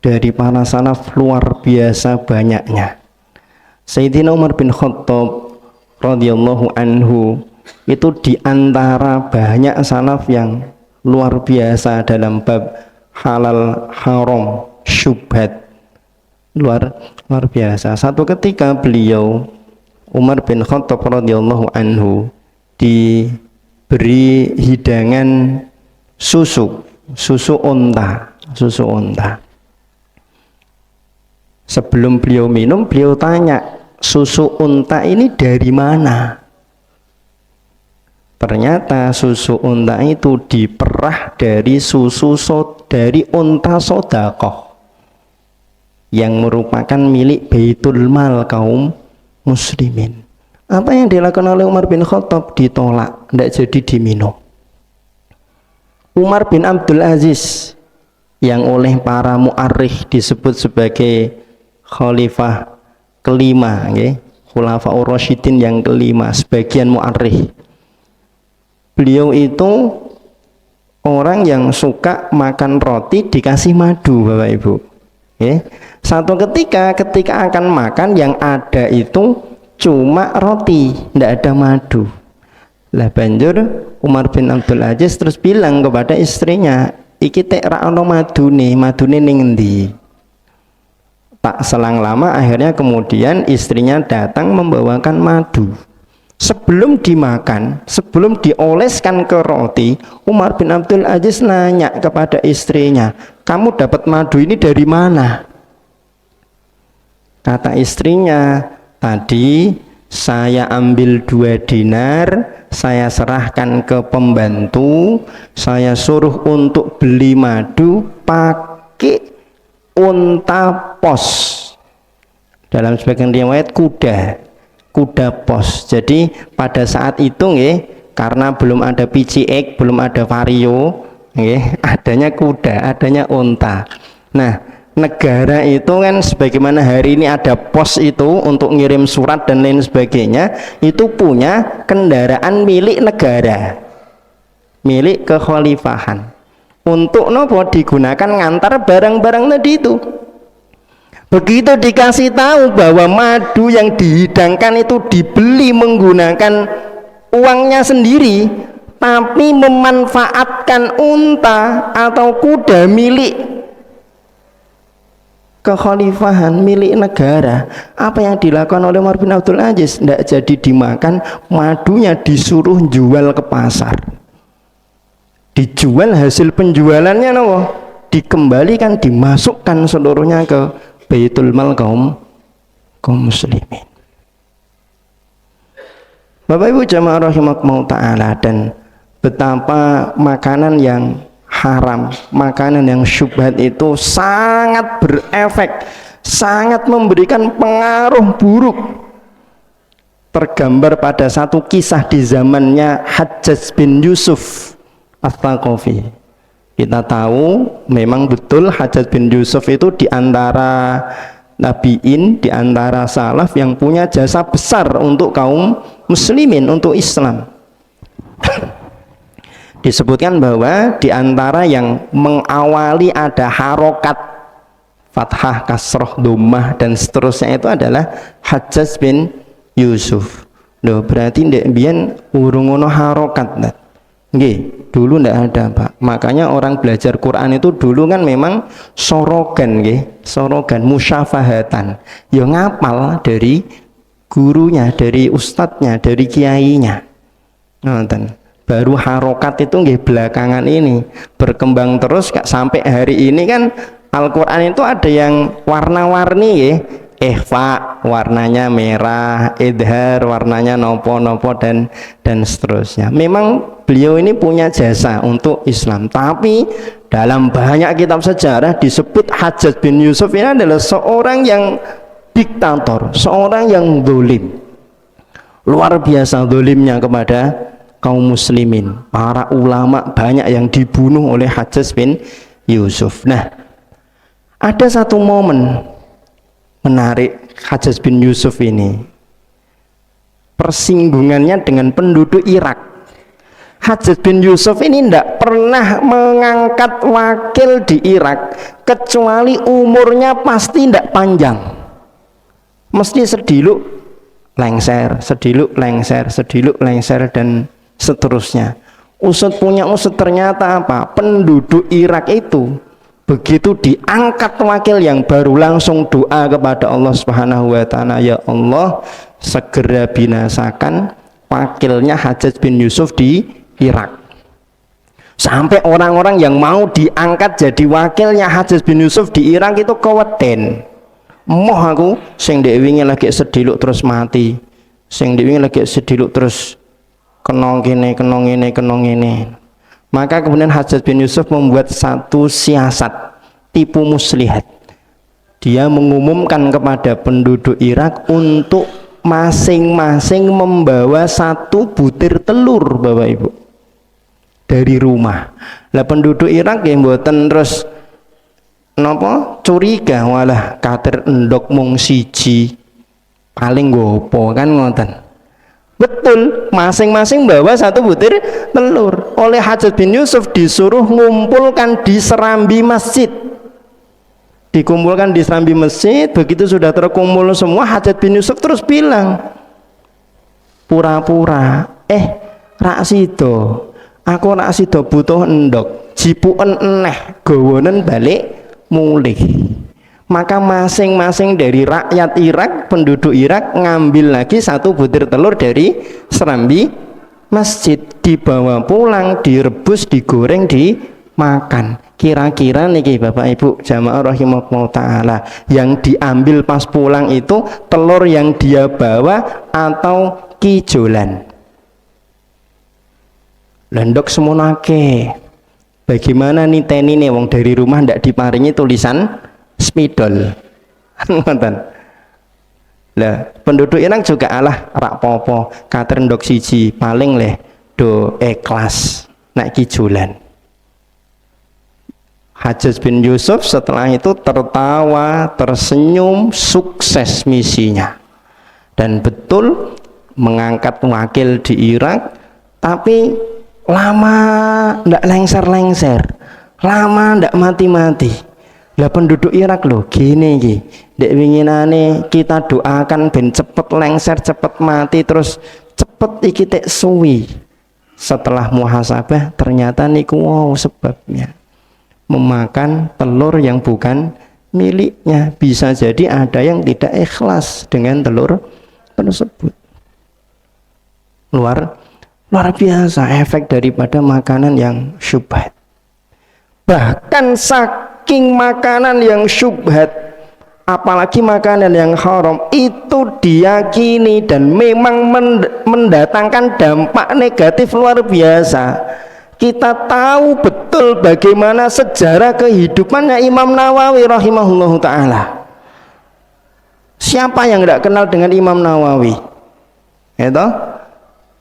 dari para salaf luar biasa banyaknya. Sayyidina Umar bin Khattab radhiyallahu anhu itu diantara banyak salaf yang luar biasa dalam bab halal haram syubhat, luar biasa. Satu ketika beliau Umar bin Khattab radhiyallahu anhu diberi hidangan susu unta. Sebelum beliau minum, beliau tanya, susu unta ini dari mana? Ternyata susu unta itu diperah dari dari unta sodakoh yang merupakan milik Baitul Mal kaum muslimin. Apa yang dilakukan oleh Umar bin Khattab? Ditolak, tidak jadi diminum. Umar bin Abdul Aziz yang oleh para mu'arrikh disebut sebagai khalifah kelima, Khulafaur Rasyidin yang kelima, sebagian mu'arrikh. Beliau itu orang yang suka makan roti dikasih madu, Bapak Ibu. Satu ketika akan makan, yang ada itu cuma roti, tidak ada madu. Lah banjur Umar bin Abdul Aziz terus bilang kepada istrinya, iki tek ra ono madune ning endi? Tak selang lama akhirnya kemudian istrinya datang membawakan madu. Sebelum dimakan, sebelum dioleskan ke roti, Umar bin Abdul Aziz nanya kepada istrinya, kamu dapat madu ini dari mana? Kata istrinya, tadi saya ambil 2 dinar, saya serahkan ke pembantu, saya suruh untuk beli madu pakai unta pos, dalam sebagian riwayat kuda pos. Jadi pada saat itu karena belum ada PCX, belum ada Vario, adanya kuda, adanya unta. Nah, negara itu kan sebagaimana hari ini ada pos itu untuk ngirim surat dan lain sebagainya, itu punya kendaraan milik negara, milik kekhalifahan. Untuk nopo? Digunakan ngantar barang-barang tadi itu. Begitu dikasih tahu bahwa madu yang dihidangkan itu dibeli menggunakan uangnya sendiri, tapi memanfaatkan unta atau kuda milik kekhalifahan, milik negara, apa yang dilakukan oleh Umar bin Abdul Aziz? Tidak jadi dimakan, madunya disuruh jual ke pasar, dijual, hasil penjualannya dikembalikan, dimasukkan seluruhnya ke Baitul Mal kaum muslimin. Bapak Ibu jamaah rahimakumullah ta'ala, dan betapa makanan yang haram, makanan yang syubhat itu sangat berefek, sangat memberikan pengaruh buruk. Tergambar pada satu kisah di zamannya Hajjaj bin Yusuf Ats-Tsaqafi. Kita tahu memang betul Hajjaj bin Yusuf itu diantara nabiin, diantara salaf yang punya jasa besar untuk kaum muslimin, untuk Islam. Disebutkan bahwa diantara yang mengawali ada harokat fathah, kasroh, dhammah dan seterusnya itu adalah Hajjaj bin Yusuf. Loh, berarti ndek mbiyen urung ono harokat. Nggih, dulu ndak ada, Pak. Makanya orang belajar Quran itu dulu kan memang sorogan, nggih, sorogan, musyafahatan. Ya ngapal dari gurunya, dari ustadznya, dari kiainya. Nonton. Baru harokat itu nggih belakangan ini berkembang terus sampai hari ini kan Al-Quran itu ada yang warna-warni, nggih. Ikhfa warnanya merah, idhar warnanya nopo-nopo dan seterusnya. Memang beliau ini punya jasa untuk Islam, tapi dalam banyak kitab sejarah disebut Hajjaj bin Yusuf ini adalah seorang yang diktator, seorang yang zalim, luar biasa zalimnya kepada kaum muslimin. Para ulama banyak yang dibunuh oleh Hajjaj bin Yusuf. Nah, ada satu momen menarik Hajjaj bin Yusuf ini, persinggungannya dengan penduduk Irak. Hajjaj bin Yusuf ini tidak pernah mengangkat wakil di Irak kecuali umurnya pasti tidak panjang, mesti sediluk lengser, sediluk lengser, sediluk lengser dan seterusnya. Usut punya usut, ternyata apa? Penduduk Irak itu begitu diangkat wakil yang baru langsung doa kepada Allah Subhanahu wa taala, ya Allah segera binasakan wakilnya Hajjaj bin Yusuf di Irak. Sampai orang-orang yang mau diangkat jadi wakilnya Hajjaj bin Yusuf di Irak itu keweden. Moh aku sing ndek wingi lagi sediluk terus mati, sing ndek wingi lagi sediluk terus kenong kene. Maka kemudian Hajjaj bin Yusuf membuat satu siasat tipu muslihat. Dia mengumumkan kepada penduduk Irak untuk masing-masing membawa satu butir telur, Bapak Ibu, dari rumah. Lah penduduk Irak yang mboten terus napa curiga, walah katir endok mung siji paling gopo kan ngoten. Betul, masing-masing bawa satu butir telur. Oleh Hajjaj bin Yusuf disuruh ngumpulkan di serambi masjid. Dikumpulkan di serambi masjid. Begitu sudah terkumpul semua, Hajjaj bin Yusuf terus bilang, pura-pura, rak sido, aku rak sido butuh endok, jipuken eneh, gawonen balik mulih. Maka masing-masing dari rakyat Irak, penduduk Irak ngambil lagi satu butir telur dari serambi masjid, dibawa pulang, direbus, digoreng, dimakan. Kira-kira niki Bapak Ibu jamaah rahimakumullah ta'ala, yang diambil pas pulang itu telur yang dia bawa atau kijolan? Lendok semonake. Bagaimana nih teni nih wong dari rumah ndak diparingi tulisan spidol. Lah penduduk Irak juga alah rak popo kater ndok siji paling leh do ikhlas nek kijolan. Hajjaj bin Yusuf setelah itu tertawa, tersenyum, sukses misinya, dan betul mengangkat wakil di Irak. Tapi lama ndak lengser-lengser, lama ndak mati-mati. Lah penduduk Irak loh gini iki. Dek winginane kita doakan ben cepet lengser, cepet mati, terus cepet iki tek suwi. Setelah muhasabah ternyata niku wow sebabnya memakan telur yang bukan miliknya. Bisa jadi ada yang tidak ikhlas dengan telur tersebut. Luar biasa efek daripada makanan yang syubhat. Bahkan saking makanan yang syubhat, apalagi makanan yang haram, itu diyakini dan memang mendatangkan dampak negatif luar biasa. Kita tahu betul bagaimana sejarah kehidupannya Imam Nawawi rahimahullahu ta'ala. Siapa yang tidak kenal dengan Imam Nawawi? Itu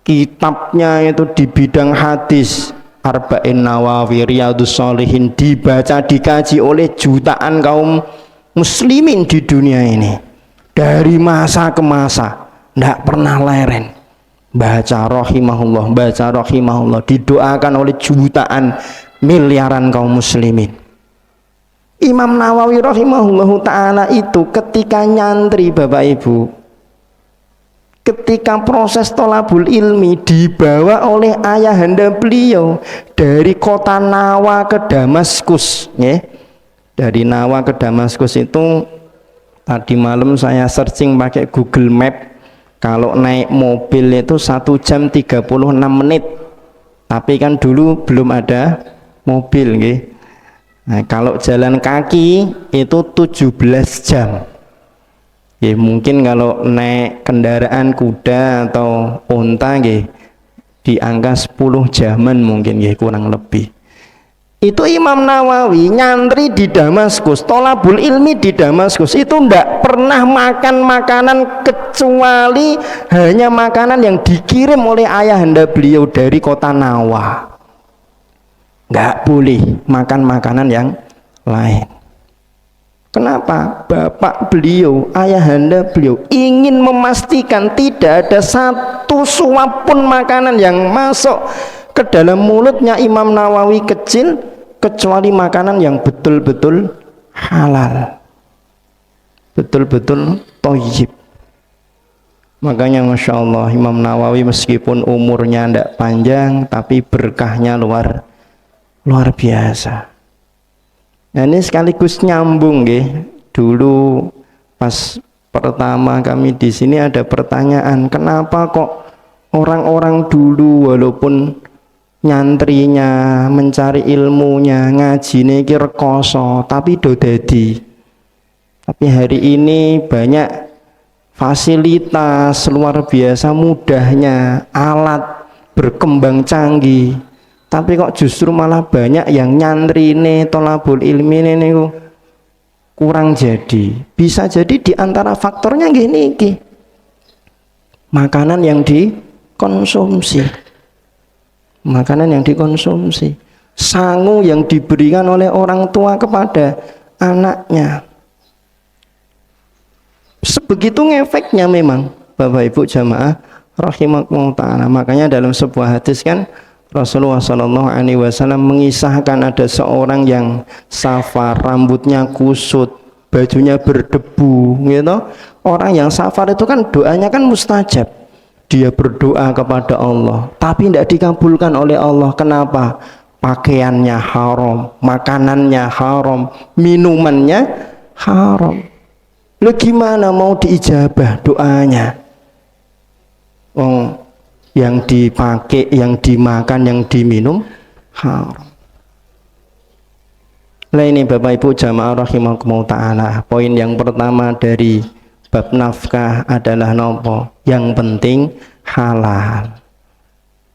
kitabnya itu di bidang hadis, Arba'in Nawawi, Riyadhus Shalihin, dibaca dikaji oleh jutaan kaum muslimin di dunia ini dari masa ke masa, tidak pernah leren. Baca rahimahullah, didoakan oleh jutaan miliaran kaum muslimin. Imam Nawawi rahimahullahu ta'ala itu ketika nyantri Bapak Ibu, ketika proses tolabul ilmi dibawa oleh ayahanda beliau dari kota Nawa ke Damaskus, ya. Dari Nawa ke Damaskus itu tadi malam saya searching pakai Google Map. Kalau naik mobil itu 1 jam 36 menit. Tapi kan dulu belum ada mobil, ya. Nah, kalau jalan kaki itu 17 jam. Ya, mungkin kalau naik kendaraan kuda atau unta ya, di angka 10 jaman mungkin ya, kurang lebih. Itu Imam Nawawi nyantri di Damaskus, tolabul ilmi di Damaskus, itu ndak pernah makan makanan kecuali hanya makanan yang dikirim oleh ayahanda beliau dari kota Nawa. Nggak boleh makan makanan yang lain. Kenapa? Bapak beliau, ayahanda beliau ingin memastikan tidak ada satu suap pun makanan yang masuk ke dalam mulutnya Imam Nawawi kecil kecuali makanan yang betul-betul halal, betul-betul thayyib. Makanya Masya Allah Imam Nawawi meskipun umurnya tidak panjang tapi berkahnya luar biasa. Nah, ini sekaligus nyambung nggih. Dulu pas pertama kami di sini ada pertanyaan, kenapa kok orang-orang dulu walaupun nyantrinya, mencari ilmunya, ngajine iki rekoso, tapi do dadi. Tapi hari ini banyak fasilitas luar biasa, mudahnya, alat berkembang canggih. Tapi kok justru malah banyak yang nyantrine tolabul ilmi ini kurang jadi. Bisa jadi diantara faktornya gini, makanan yang dikonsumsi, sangu yang diberikan oleh orang tua kepada anaknya. Sebegitu ngefeknya memang Bapak Ibu jamaah rahimakumullah ta'ala. Makanya dalam sebuah hadis kan Rasulullah SAW mengisahkan ada seorang yang safar, rambutnya kusut, bajunya berdebu, gitu. Orang yang safar itu kan doanya kan mustajab. Dia berdoa kepada Allah, tapi tidak dikabulkan oleh Allah. Kenapa? Pakaiannya haram, makanannya haram, minumannya haram. Lalu gimana mau diijabah doanya? Yang dipakai, yang dimakan, yang diminum haram. Nah ini Bapak Ibu jamaah rahimakumullah ta'ala, poin yang pertama dari bab nafkah adalah nopo? Yang penting halal.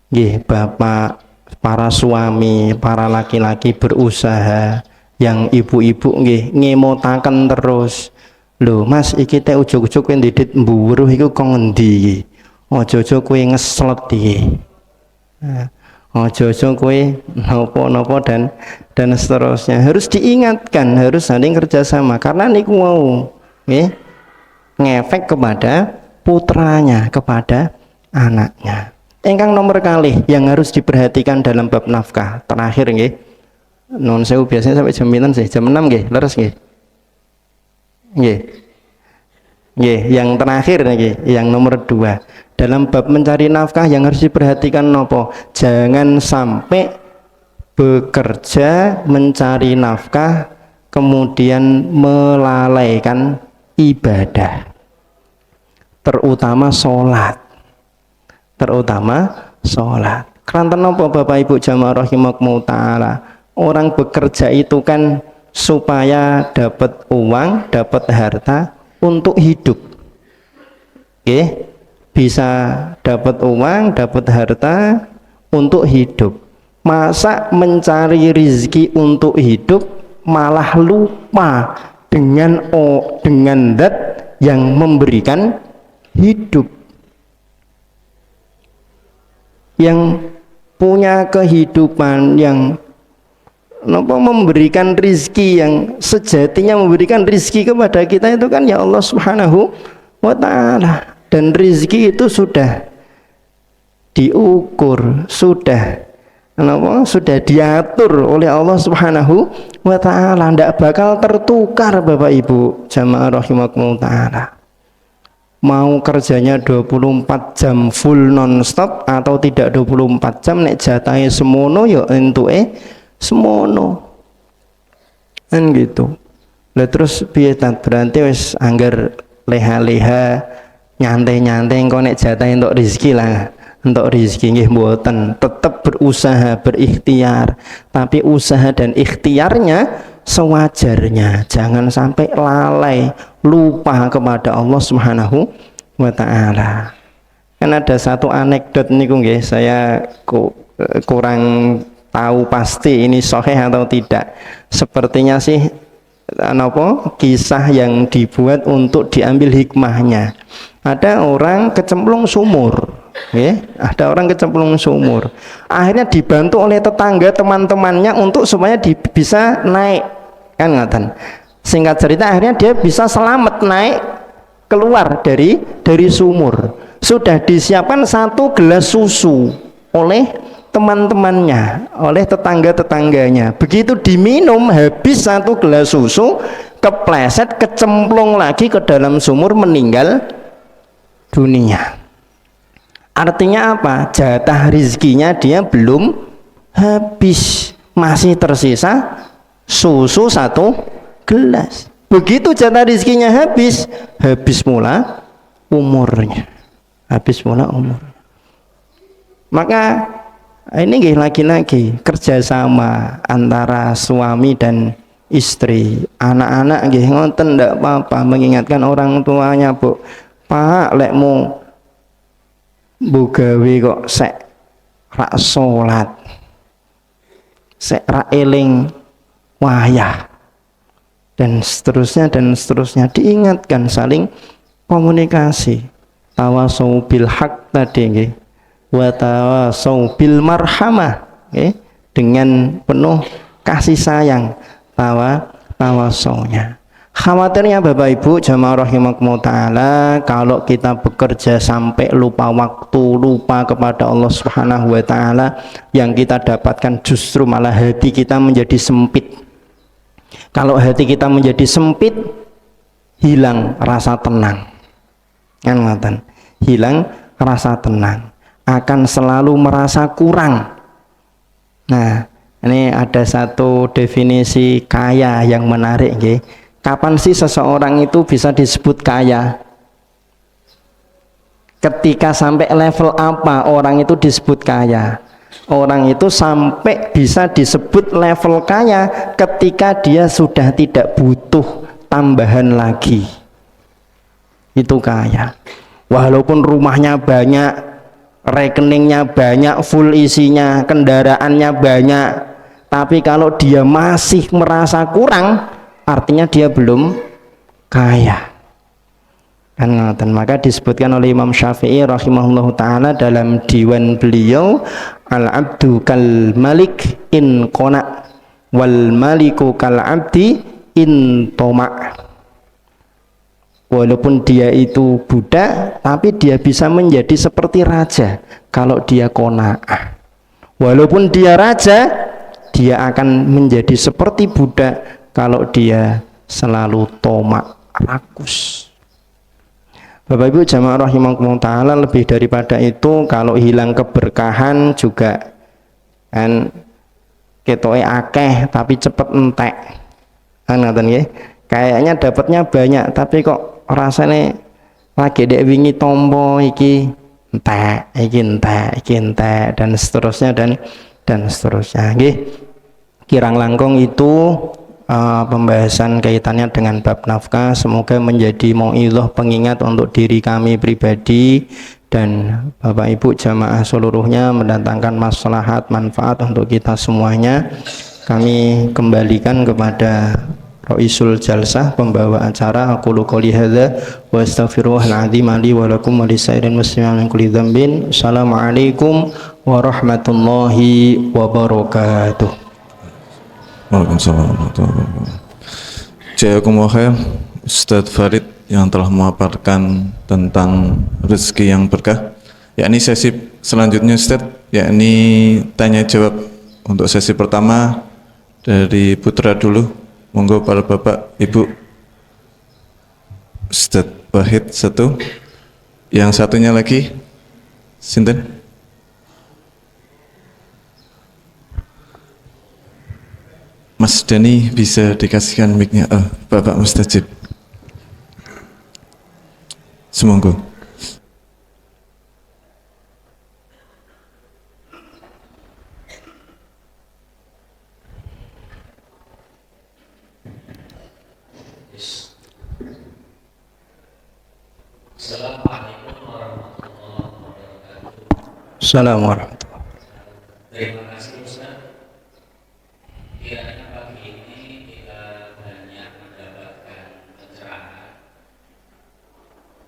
Nggih, Bapak, para suami, para laki-laki berusaha, yang ibu-ibu nggih ngemotaken terus. Lho Mas, iki teh ujug-ujug kowe ndidit mburuh iku kok ngendi? Ojo-ojo kowe ngeslet iki. Ojo-ojo kowe nopo-nopo dan seterusnya. Harus diingatkan, harus saling kerjasama karena niku mau nggih ngefek kepada putranya, kepada anaknya. Ingkang nomor kalih yang harus diperhatikan dalam bab nafkah terakhir nggih, Non sewu biasanya sampai jam pinten sih? Jam 6 nggih, leres nggih. Nggih. Nggih, yang terakhir nggih, yang nomor 2. Dalam bab mencari nafkah yang harus diperhatikan nopo? Jangan sampai bekerja mencari nafkah kemudian melalaikan ibadah. Terutama sholat. Keranten nopo Bapak Ibu jamaah rahimakumullah taala? Orang bekerja itu kan supaya dapat uang, dapat harta untuk hidup. Oke, bisa dapat uang, dapat harta untuk hidup. Masa mencari rizki untuk hidup malah lupa dengan zat yang memberikan hidup, yang punya kehidupan, yang memberikan rizki, yang sejatinya memberikan rizki kepada kita itu kan ya Allah Subhanahu wa ta'ala. Dan rizki itu sudah diukur, sudah diatur oleh Allah Subhanahu wa ta'ala, tidak bakal tertukar Bapak Ibu jamaah rahimakumullah ta'ala. Mau kerjanya 24 jam full non-stop atau tidak 24 jam, nek jatahe semono ya entuke semono kan gitu. Lah terus piye berarti wis anggar leha-leha nyantai-nyantai engko nek jatahe entuk rezeki lah. Untuk rezeki nggih mboten, tetap berusaha, berikhtiar, tapi usaha dan ikhtiarnya sewajarnya, jangan sampai lalai, lupa kepada Allah Subhanahu wa ta'ala. Kan ada satu anekdot niku nggih, saya kurang tahu pasti ini sahih atau tidak. Sepertinya sih kisah yang dibuat untuk diambil hikmahnya. Ada orang kecemplung sumur. Ada orang kecemplung sumur. Akhirnya dibantu oleh tetangga teman-temannya untuk supaya bisa naik. Kan ngoten. Singkat cerita akhirnya dia bisa selamat naik keluar dari sumur. Sudah disiapkan 1 gelas susu oleh teman-temannya, oleh tetangga-tetangganya. Begitu diminum habis 1 gelas susu, kepleset, kecemplung lagi ke dalam sumur, meninggal dunia. Artinya apa? Jatah rizkinya dia belum habis, masih tersisa susu 1 gelas. Begitu jatah rizkinya habis mula umurnya, Maka ini lagi-lagi kerjasama antara suami dan istri, anak-anak ngoten ndak apa-apa, mengingatkan orang tuanya, Bu, Pak, lekmu bugawe kok sek rak salat, sek rak eling wayah, dan seterusnya diingatkan, saling komunikasi, tawasau bil haq tadi nggih, wa tawasau bil marhamah, dengan penuh kasih sayang, tawasaunya. Khawatirnya Bapak Ibu jamaah rahimakumullah taala, kalau kita bekerja sampai lupa waktu, lupa kepada Allah Subhanahu wa taala, yang kita dapatkan justru malah hati kita menjadi sempit. Kalau hati kita menjadi sempit, hilang rasa tenang. Kan ngoten. Hilang rasa tenang, akan selalu merasa kurang. Nah, ini ada satu definisi kaya yang menarik nggih. Kapan sih seseorang itu bisa disebut kaya? Ketika sampai level apa orang itu disebut kaya? Orang itu sampai bisa disebut level kaya ketika dia sudah tidak butuh tambahan lagi. Itu kaya. Walaupun rumahnya banyak, rekeningnya banyak, full isinya, kendaraannya banyak, tapi kalau dia masih merasa kurang, artinya dia belum kaya. Kan ngoten. Maka disebutkan oleh Imam Syafi'i rahimahullahu taala dalam diwan beliau, al-abdu kal malik in qona wal maliku kal abdi in toma. Walaupun dia itu budak, tapi dia bisa menjadi seperti raja kalau dia qanaah. Walaupun dia raja, dia akan menjadi seperti budak kalau dia selalu tomak, rakus. Bapak Ibu jamaah rahimakumullah ta'ala, lebih daripada itu, kalau hilang keberkahan juga kan ketoke akeh tapi cepet entek. Kan ngoten nggih. Kayaknya dapatnya banyak tapi kok rasanya lagi dek wingi tombo iki entek, iki entek dan seterusnya dan seterusnya. Nggih. Kirang langkung itu pembahasan kaitannya dengan bab nafkah, semoga menjadi mau'izah pengingat untuk diri kami pribadi dan Bapak Ibu jamaah seluruhnya, mendatangkan maslahat manfaat untuk kita semuanya. Kami kembalikan kepada Ra'isul Jalsah, pembawa acara. Aqulu qouli hadza wa astaghfirullahal azim li wa lakum wa lisairin muslimin min kulli dzambin. Assalamualaikum warahmatullahi wabarakatuh. Waalaikumsalam warahmatullahi wabarakatuh. Jazakumullah khair Ustadz Farid yang telah memaparkan tentang rezeki yang berkah. Yakni sesi selanjutnya Ustadz, yakni tanya jawab. Untuk sesi pertama dari putra dulu, monggo para bapak ibu. Ustadz Wahid satu, yang satunya lagi sinten? Mas Dani bisa dikasihkan mic-nya. Bapak Mustajib. Semonggo. Assalamualaikum warahmatullahi wabarakatuh. Assalamualaikum warahmatullahi wabarakatuh. Terima kasih Ustaz. Kiranya pagi ini kita banyak mendapatkan pencerahan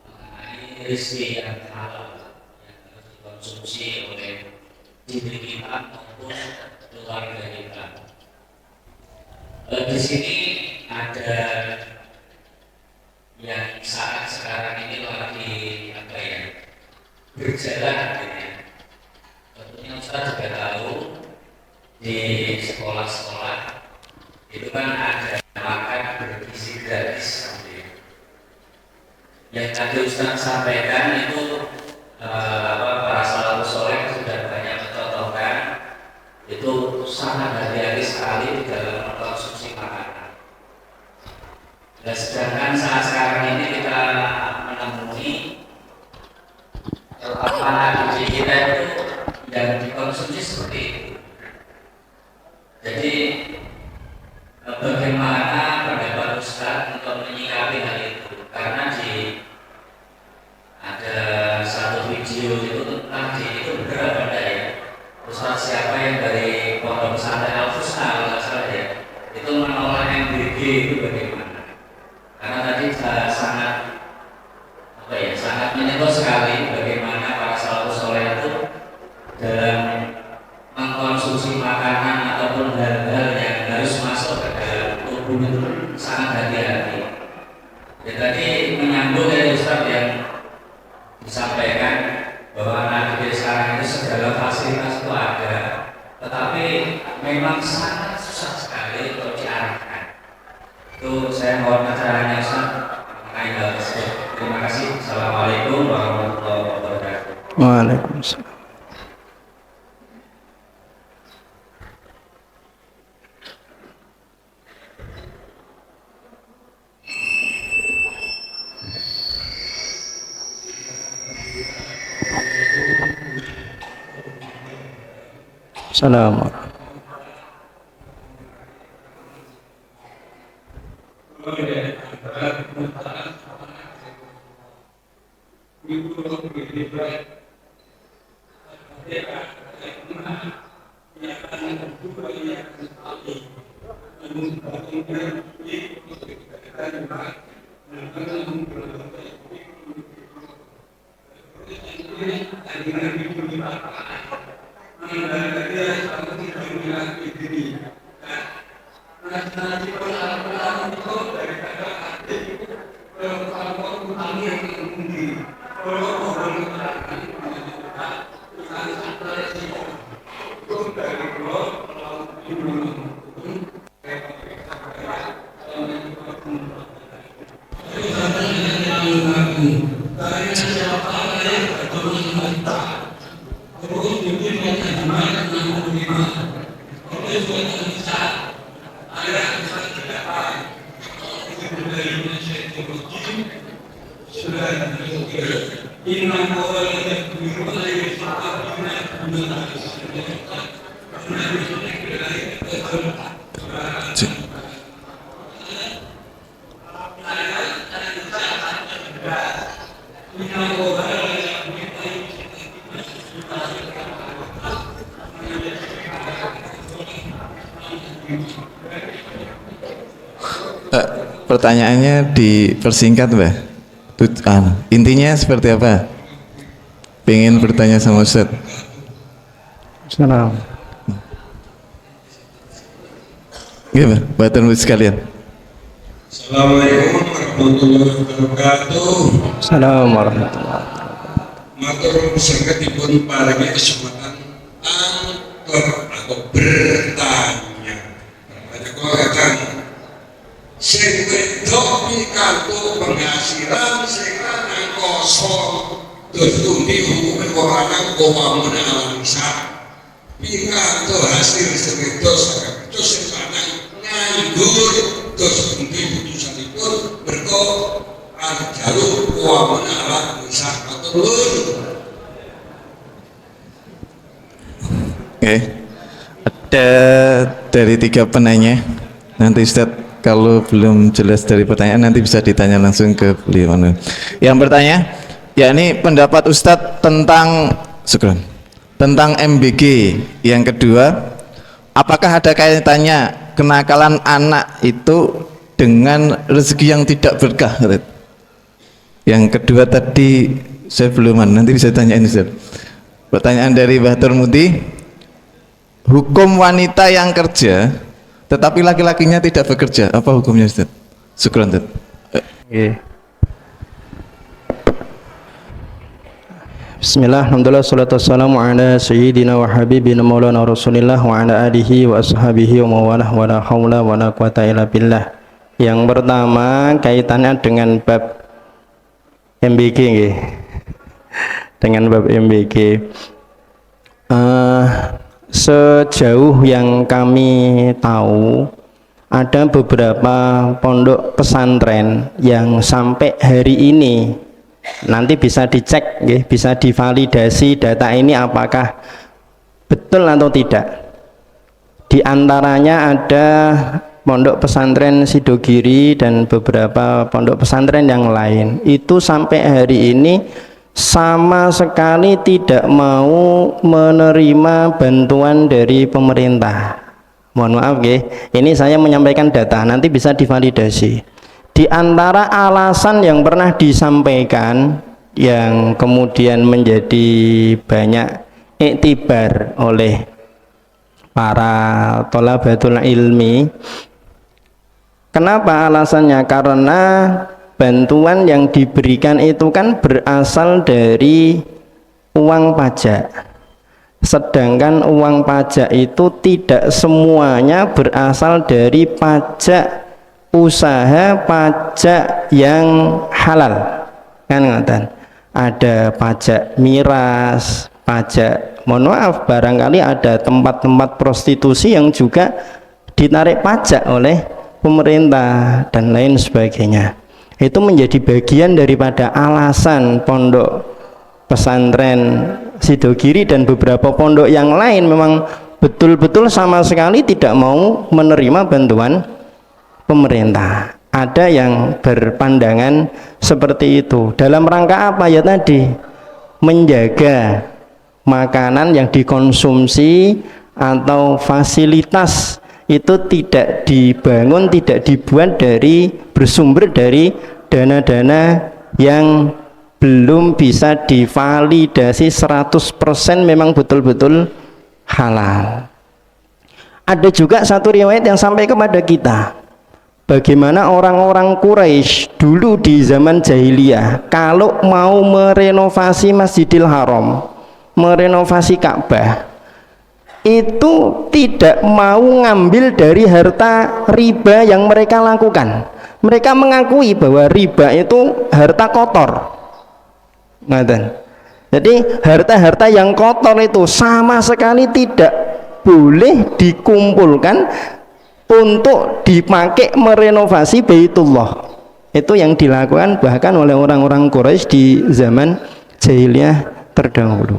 mengenai rezeki yang halal yang harus dikonsumsi oleh diri kita maupun keluarga kita. Di sini ada yang saat sekarang ini lagi berjalan artinya. Tentunya Ustaz juga tahu di sekolah-sekolah itu kan ada makan bergizi gratis. Yang tadi Ustaz sampaikan itu para salafus soleh sudah banyak mencontohkan, itu sangat hati-hati sekali di dalam mengkonsumsi makanan. Dan sedangkan saat sekarang ini kita menemui makanan di kita itu yang dikonsumsi seperti itu. Jadi bagaimana pendapat Ustaz untuk menyikapi hal itu? Karena ada satu video itu tadi itu berapa ya? Ustaz siapa yang dari Pondok Pesantren Al-Husna kalau nggak salah ya, itu menolak MBG itu bagaimana? Karena tadi sangat sangat menyentuh sekali bagaimana para salafus soleh itu dalam mengkonsumsi makanan ataupun hal-hal yang harus masuk ke dalam tubuh itu sangat hati-hati. Ya, tadi menyambung dari Ustaz yang disampaikan bahwa anak didik sekarang itu segala fasilitas itu ada, tetapi memang sangat susah sekali untuk diarahkan. Itu saya mohon acaranya Ustaz mengenai hal tersebut. Terima kasih. Assalamualaikum warahmatullahi wabarakatuh. Waalaikumsalam. Assalamualaikum. Pertanyaannya dipersingkat, Mbak. Intinya seperti apa? Pengen bertanya sama Ustaz. Salam. Gimana, Bapak Ibu sekalian? Assalamualaikum warahmatullahi wabarakatuh. Assalamualaikum warahmatullahi wabarakatuh. Matur sengketipun paringi kesempatan atau bertanya. Bertanya kula katakan sing wedok pikantuk penghasilan sing lanang kosong terus tundi hukume wong lanang kowamun alamisa pikantuk hasil sing wedok saged sing lanang nganggur terus tundi putusanipun mergo jalur kowamun alamisa matur nuwun. Oke, ada dari 3 penanya. Nanti Ustaz kalau belum jelas dari pertanyaan nanti bisa ditanya langsung ke beliau. Yang bertanya, yakni pendapat Ustadz tentang tentang MBG. Yang kedua, apakah ada kaitannya kenakalan anak itu dengan rezeki yang tidak berkah? Yang kedua tadi saya belum, nanti bisa tanyain Ustaz. Pertanyaan dari Mbah Turmudi, hukum wanita yang kerja tetapi laki-lakinya tidak bekerja, apa hukumnya Ustaz? Syukran Ustaz. Bismillah, alhamdulillah, salatu wassalamu ala sayyidina wa habibina maulana rasulillah wa ala alihi wa ashabihi wa mawalah wa la hawla wa la quwata illa billah. Yang pertama kaitannya dengan bab MBG nggih. Dengan bab MBG. Sejauh yang kami tahu ada beberapa pondok pesantren yang sampai hari ini nanti bisa dicek, bisa divalidasi data ini apakah betul atau tidak. Di antaranya ada pondok pesantren Sidogiri dan beberapa pondok pesantren yang lain itu sampai hari ini sama sekali tidak mau menerima bantuan dari pemerintah. Mohon maaf ini saya menyampaikan data, nanti bisa divalidasi. Di antara alasan yang pernah disampaikan yang kemudian menjadi banyak iktibar oleh para thalabatul ilmi, kenapa alasannya? Karena bantuan yang diberikan itu kan berasal dari uang pajak, sedangkan uang pajak itu tidak semuanya berasal dari pajak usaha, pajak yang halal kan, ngoten. Ada pajak miras, pajak, mohon maaf, barangkali ada tempat-tempat prostitusi yang juga ditarik pajak oleh pemerintah dan lain sebagainya. Itu menjadi bagian daripada alasan pondok pesantren Sidogiri dan beberapa pondok yang lain memang betul-betul sama sekali tidak mau menerima bantuan pemerintah. Ada yang berpandangan seperti itu. Dalam rangka apa? Ya tadi, menjaga makanan yang dikonsumsi atau fasilitas itu tidak dibangun, tidak dibuat dari bersumber dari dana-dana yang belum bisa divalidasi 100% memang betul-betul halal. Ada juga satu riwayat yang sampai kepada kita, bagaimana orang-orang Quraisy dulu di zaman jahiliyah kalau mau merenovasi Masjidil Haram, merenovasi Ka'bah, itu tidak mau ngambil dari harta riba yang mereka lakukan. Mereka mengakui bahwa riba itu harta kotor. Jadi harta-harta yang kotor itu sama sekali tidak boleh dikumpulkan untuk dipakai merenovasi Baitullah. Itu yang dilakukan bahkan oleh orang-orang Quraisy di zaman jahiliyah terdahulu.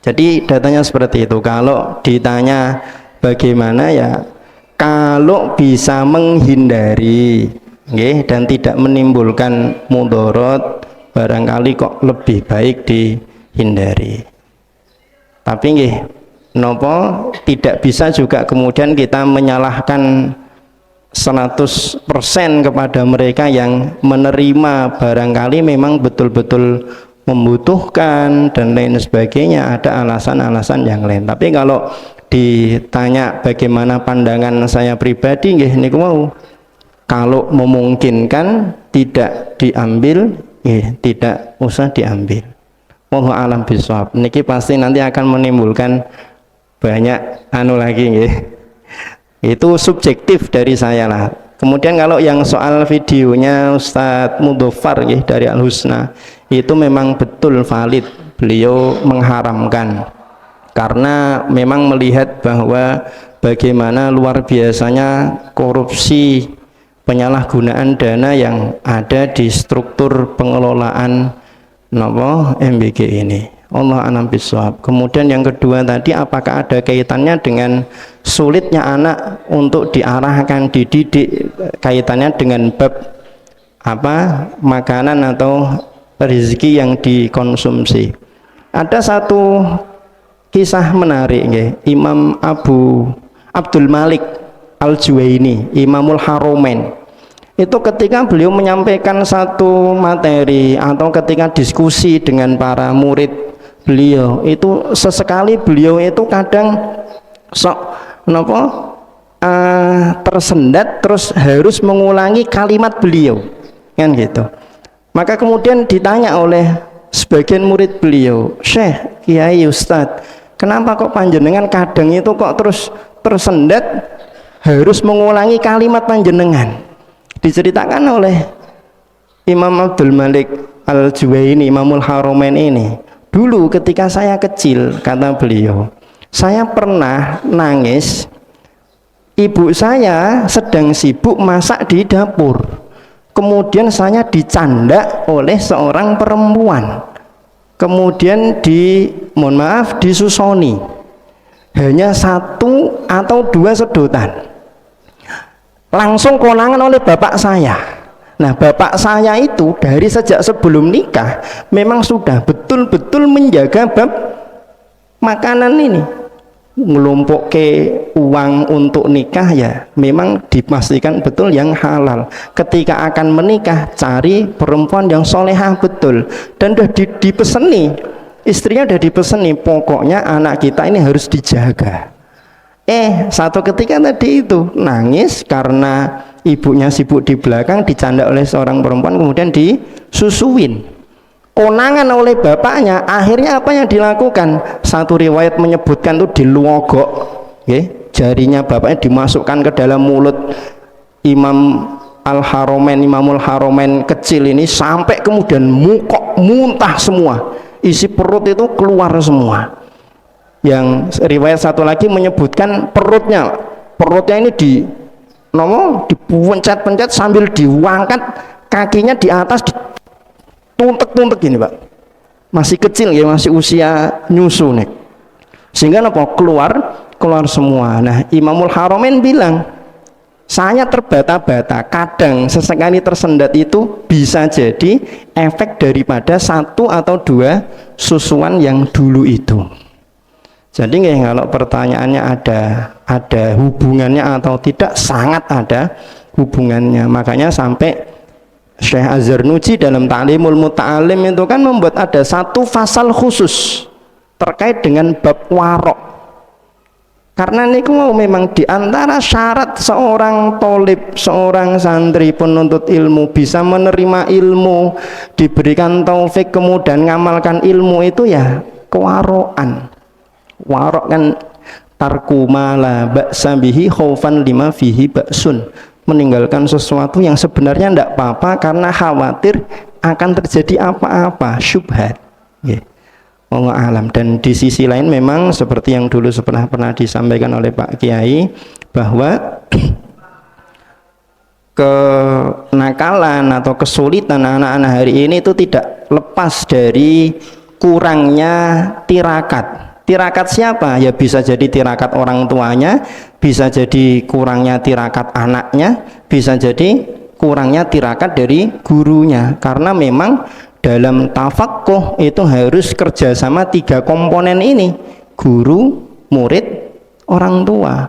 Jadi datanya seperti itu. Kalau ditanya bagaimana, ya kalau bisa menghindari dan tidak menimbulkan mudarat, barangkali kok lebih baik dihindari. Tapi nopo tidak bisa juga kemudian kita menyalahkan 100% kepada mereka yang menerima, barangkali memang betul-betul membutuhkan dan lain sebagainya, ada alasan-alasan yang lain. Tapi kalau ditanya bagaimana pandangan saya pribadi, niku mau kalau memungkinkan tidak diambil, tidak usah diambil. Wallahu a'lam bishawab. Niki pasti nanti akan menimbulkan banyak lagi. Itu subjektif dari saya lah. Kemudian kalau yang soal videonya Ustadz Mudhofar dari Al Husna, itu memang betul valid, beliau mengharamkan karena memang melihat bahwa bagaimana luar biasanya korupsi, penyalahgunaan dana yang ada di struktur pengelolaan MBG ini. Allah a'lam bishawab. Kemudian yang kedua tadi, apakah ada kaitannya dengan sulitnya anak untuk diarahkan, dididik, kaitannya dengan bab makanan atau rezeki yang dikonsumsi. Ada satu kisah menarik, Imam Abdul Malik Al-Juwaini, Imamul Haromain, itu ketika beliau menyampaikan satu materi atau ketika diskusi dengan para murid beliau, itu sesekali beliau itu kadang tersendat terus harus mengulangi kalimat beliau, kan gitu. Maka kemudian ditanya oleh sebagian murid beliau, Syekh, Kiai, Ustadz, kenapa kok panjenengan kadang itu kok terus tersendat harus mengulangi kalimat panjenengan? Diceritakan oleh Imam Abdul Malik Al-Juwaini, Imamul Haromain ini, dulu ketika saya kecil, kata beliau, saya pernah nangis, ibu saya sedang sibuk masak di dapur, kemudian saya dicanda oleh seorang perempuan, kemudian disusoni hanya 1 atau 2 sedotan, langsung konangan oleh bapak saya. Nah, bapak saya itu dari sejak sebelum nikah memang sudah betul-betul menjaga bab makanan ini, ngelompok ke uang untuk nikah ya memang dipastikan betul yang halal. Ketika akan menikah cari perempuan yang solehah betul, dan udah dipeseni, istrinya udah dipeseni, pokoknya anak kita ini harus dijaga. Satu ketika tadi itu nangis karena ibunya sibuk di belakang, dicanda oleh seorang perempuan, kemudian disusuin, konangan oleh bapaknya. Akhirnya apa yang dilakukan? Satu riwayat menyebutkan itu diluogok, jarinya bapaknya dimasukkan ke dalam mulut Imamul Haromain kecil ini, sampai kemudian muntah semua, isi perut itu keluar semua. Yang riwayat satu lagi menyebutkan perutnya ini dipencet-pencet sambil diangkat kakinya di atas, dituntek-tuntek gini, Pak. Masih kecil ya, masih usia nyusu nih. Sehingga keluar semua. Nah, Imamul Haromain bilang, saya terbata-bata, kadang sesekali tersendat itu bisa jadi efek daripada 1 atau 2 susuan yang dulu itu. Jadi kalau pertanyaannya ada hubungannya atau tidak, sangat ada hubungannya. Makanya sampai Syekh Az-Zarnuji dalam Ta'limul Muta'alim itu kan membuat ada satu pasal khusus terkait dengan bab warok. Karena ini memang diantara syarat seorang tolib, seorang santri penuntut ilmu bisa menerima ilmu, diberikan taufik kemudian ngamalkan ilmu itu ya kewaroan. Warok kan tarku ma la ba'sa bihi khaufan lima fihi ba'sun, meninggalkan sesuatu yang sebenarnya tidak apa-apa karena khawatir akan terjadi apa-apa, syubhat. Allah alam. Dan di sisi lain memang seperti yang dulu pernah disampaikan oleh Pak Kiai bahwa kenakalan atau kesulitan anak-anak hari ini itu tidak lepas dari kurangnya tirakat. Tirakat siapa? Ya bisa jadi tirakat orang tuanya, bisa jadi kurangnya tirakat anaknya, bisa jadi kurangnya tirakat dari gurunya. Karena memang dalam tafaqquh itu harus kerjasama 3 komponen ini, guru, murid, orang tua.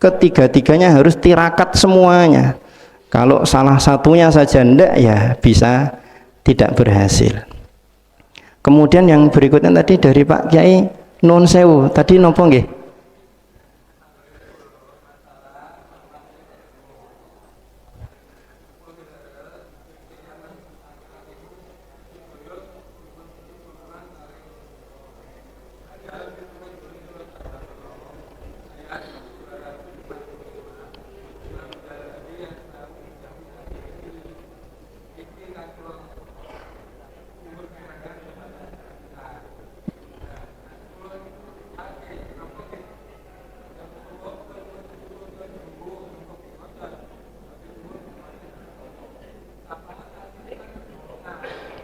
Ketiga-tiganya harus tirakat semuanya. Kalau salah satunya saja ndak, ya bisa tidak berhasil. Kemudian yang berikutnya tadi dari Pak Kiai, nun sewu, tadi nopo nggih?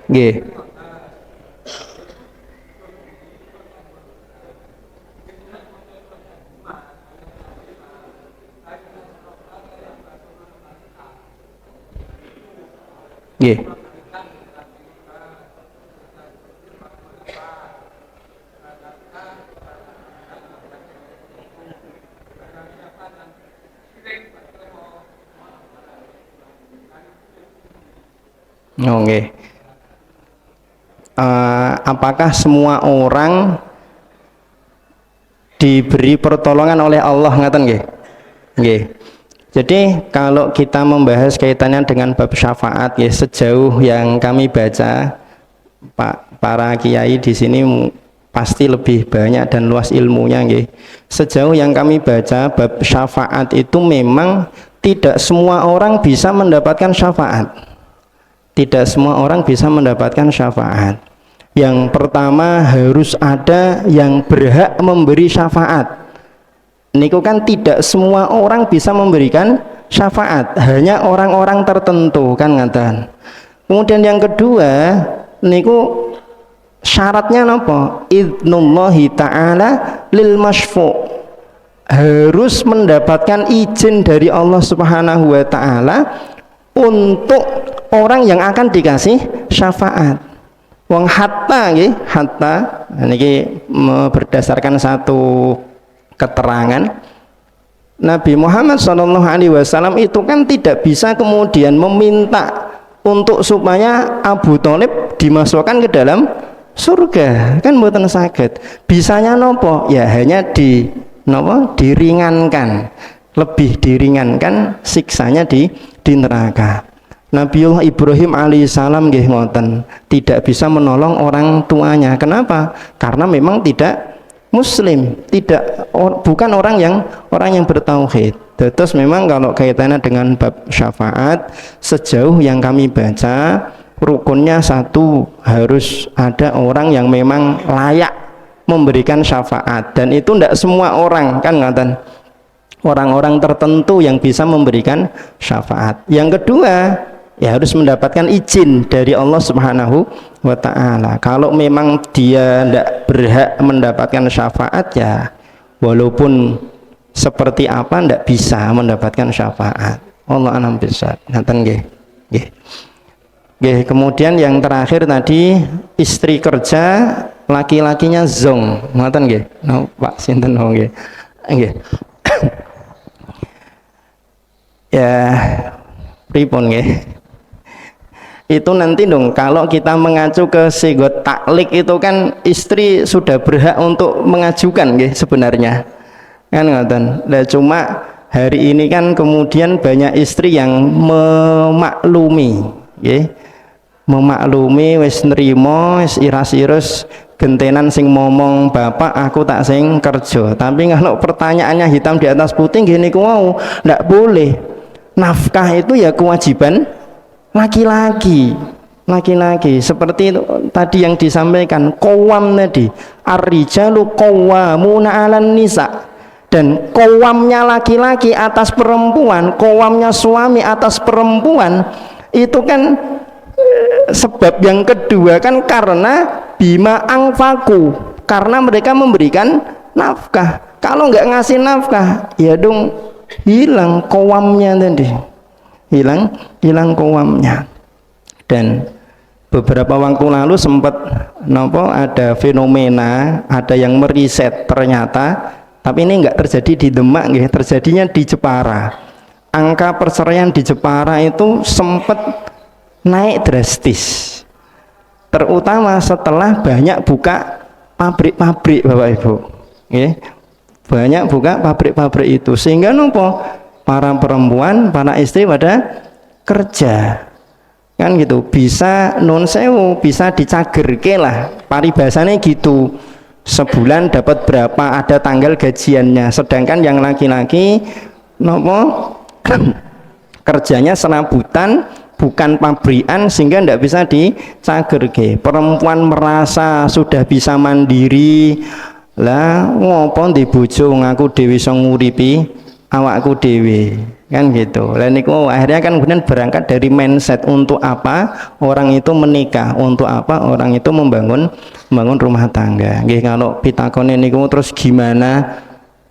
Nggih. Nggih. Oh, nggih. Apakah semua orang diberi pertolongan oleh Allah, ngaten nggih? Nggih. Jadi kalau kita membahas kaitannya dengan bab syafaat, ya sejauh yang kami baca, para kiai di sini pasti lebih banyak dan luas ilmunya, nggih. Sejauh yang kami baca, bab syafaat itu memang tidak semua orang bisa mendapatkan syafaat. Tidak semua orang bisa mendapatkan syafaat. Yang pertama harus ada yang berhak memberi syafaat. Niku kan tidak semua orang bisa memberikan syafaat, hanya orang-orang tertentu kan ngaten. Kemudian yang kedua niku syaratnya napa? Idnullahi ta'ala lil masyfu'. Harus mendapatkan izin dari Allah Subhanahu wa taala untuk orang yang akan dikasih syafaat. Wong hatta nggih, hatta niki berdasarkan satu keterangan Nabi Muhammad SAW itu kan tidak bisa kemudian meminta untuk supaya Abu Thalib dimasukkan ke dalam surga, kan mboten saged. Bisanya nopo? Ya hanya diringankan, lebih diringankan siksanya di neraka. Nabiullah Ibrahim alaihissalam nggih ngoten, tidak bisa menolong orang tuanya. Kenapa? Karena memang tidak muslim, bukan orang yang bertauhid. Terus memang kalau kaitannya dengan bab syafaat, sejauh yang kami baca, rukunnya satu, harus ada orang yang memang layak memberikan syafaat, dan itu tidak semua orang, kan ngaten. Orang-orang tertentu yang bisa memberikan syafaat. Yang kedua, ya harus mendapatkan izin dari Allah Subhanahu wa ta'ala. Kalau memang dia tidak berhak mendapatkan syafaat, ya walaupun seperti apa tidak bisa mendapatkan syafaat. Allah a'lam bishawab. Ngaten nggih. Nggih. Kemudian yang terakhir tadi, istri kerja, laki-lakinya zong. Ngaten nggih. No, Pak sinten nggih. Nggih. Ya pripun nggih. Itu nanti dong, kalau kita mengacu ke sigot taklik itu kan istri sudah berhak untuk mengajukan nggih sebenarnya, kan ngoten. Nah, cuma hari ini kan kemudian banyak istri yang memaklumi nggih, memaklumi wis nrimo, wis iras-iras gentenan sing momong bapak, aku tak sing kerja. Tapi kalau pertanyaannya hitam di atas putih gini niku mau ndak boleh. Nafkah itu ya kewajiban laki-laki, laki-laki. Seperti itu, tadi yang disampaikan qawwam tadi, ar-rijalu qawwamuna 'alan nisa. Dan qawwamnya laki-laki atas perempuan, qawwamnya suami atas perempuan, itu kan sebab yang kedua kan karena bima angfaku, karena mereka memberikan nafkah. Kalau nggak ngasih nafkah, ya dong hilang qawwamnya tadi, hilang qawwamnya. Dan beberapa waktu lalu sempat ada fenomena, ada yang meriset ternyata, tapi ini enggak terjadi di Demak, terjadinya di Jepara. Angka perceraian di Jepara itu sempat naik drastis, terutama setelah banyak buka pabrik-pabrik, Bapak Ibu. Banyak buka pabrik-pabrik itu, sehingga para perempuan, para istri pada kerja. Kan gitu, bisa non sewu, bisa dicagerke lah, paribasanya gitu. Sebulan dapat berapa, ada tanggal gajiannya. Sedangkan yang laki-laki kerjanya serabutan, bukan pabrikan, sehingga tidak bisa dicagerke. Perempuan merasa sudah bisa mandiri, lah ngopo di bojo ngaku dewi sing nguripi awakku dewi, kan gitu. Lah niku akhirnya kan kemudian berangkat dari mindset, untuk apa orang itu menikah, untuk apa orang itu membangun rumah tangga. Nggih, kalau pitakone niku terus gimana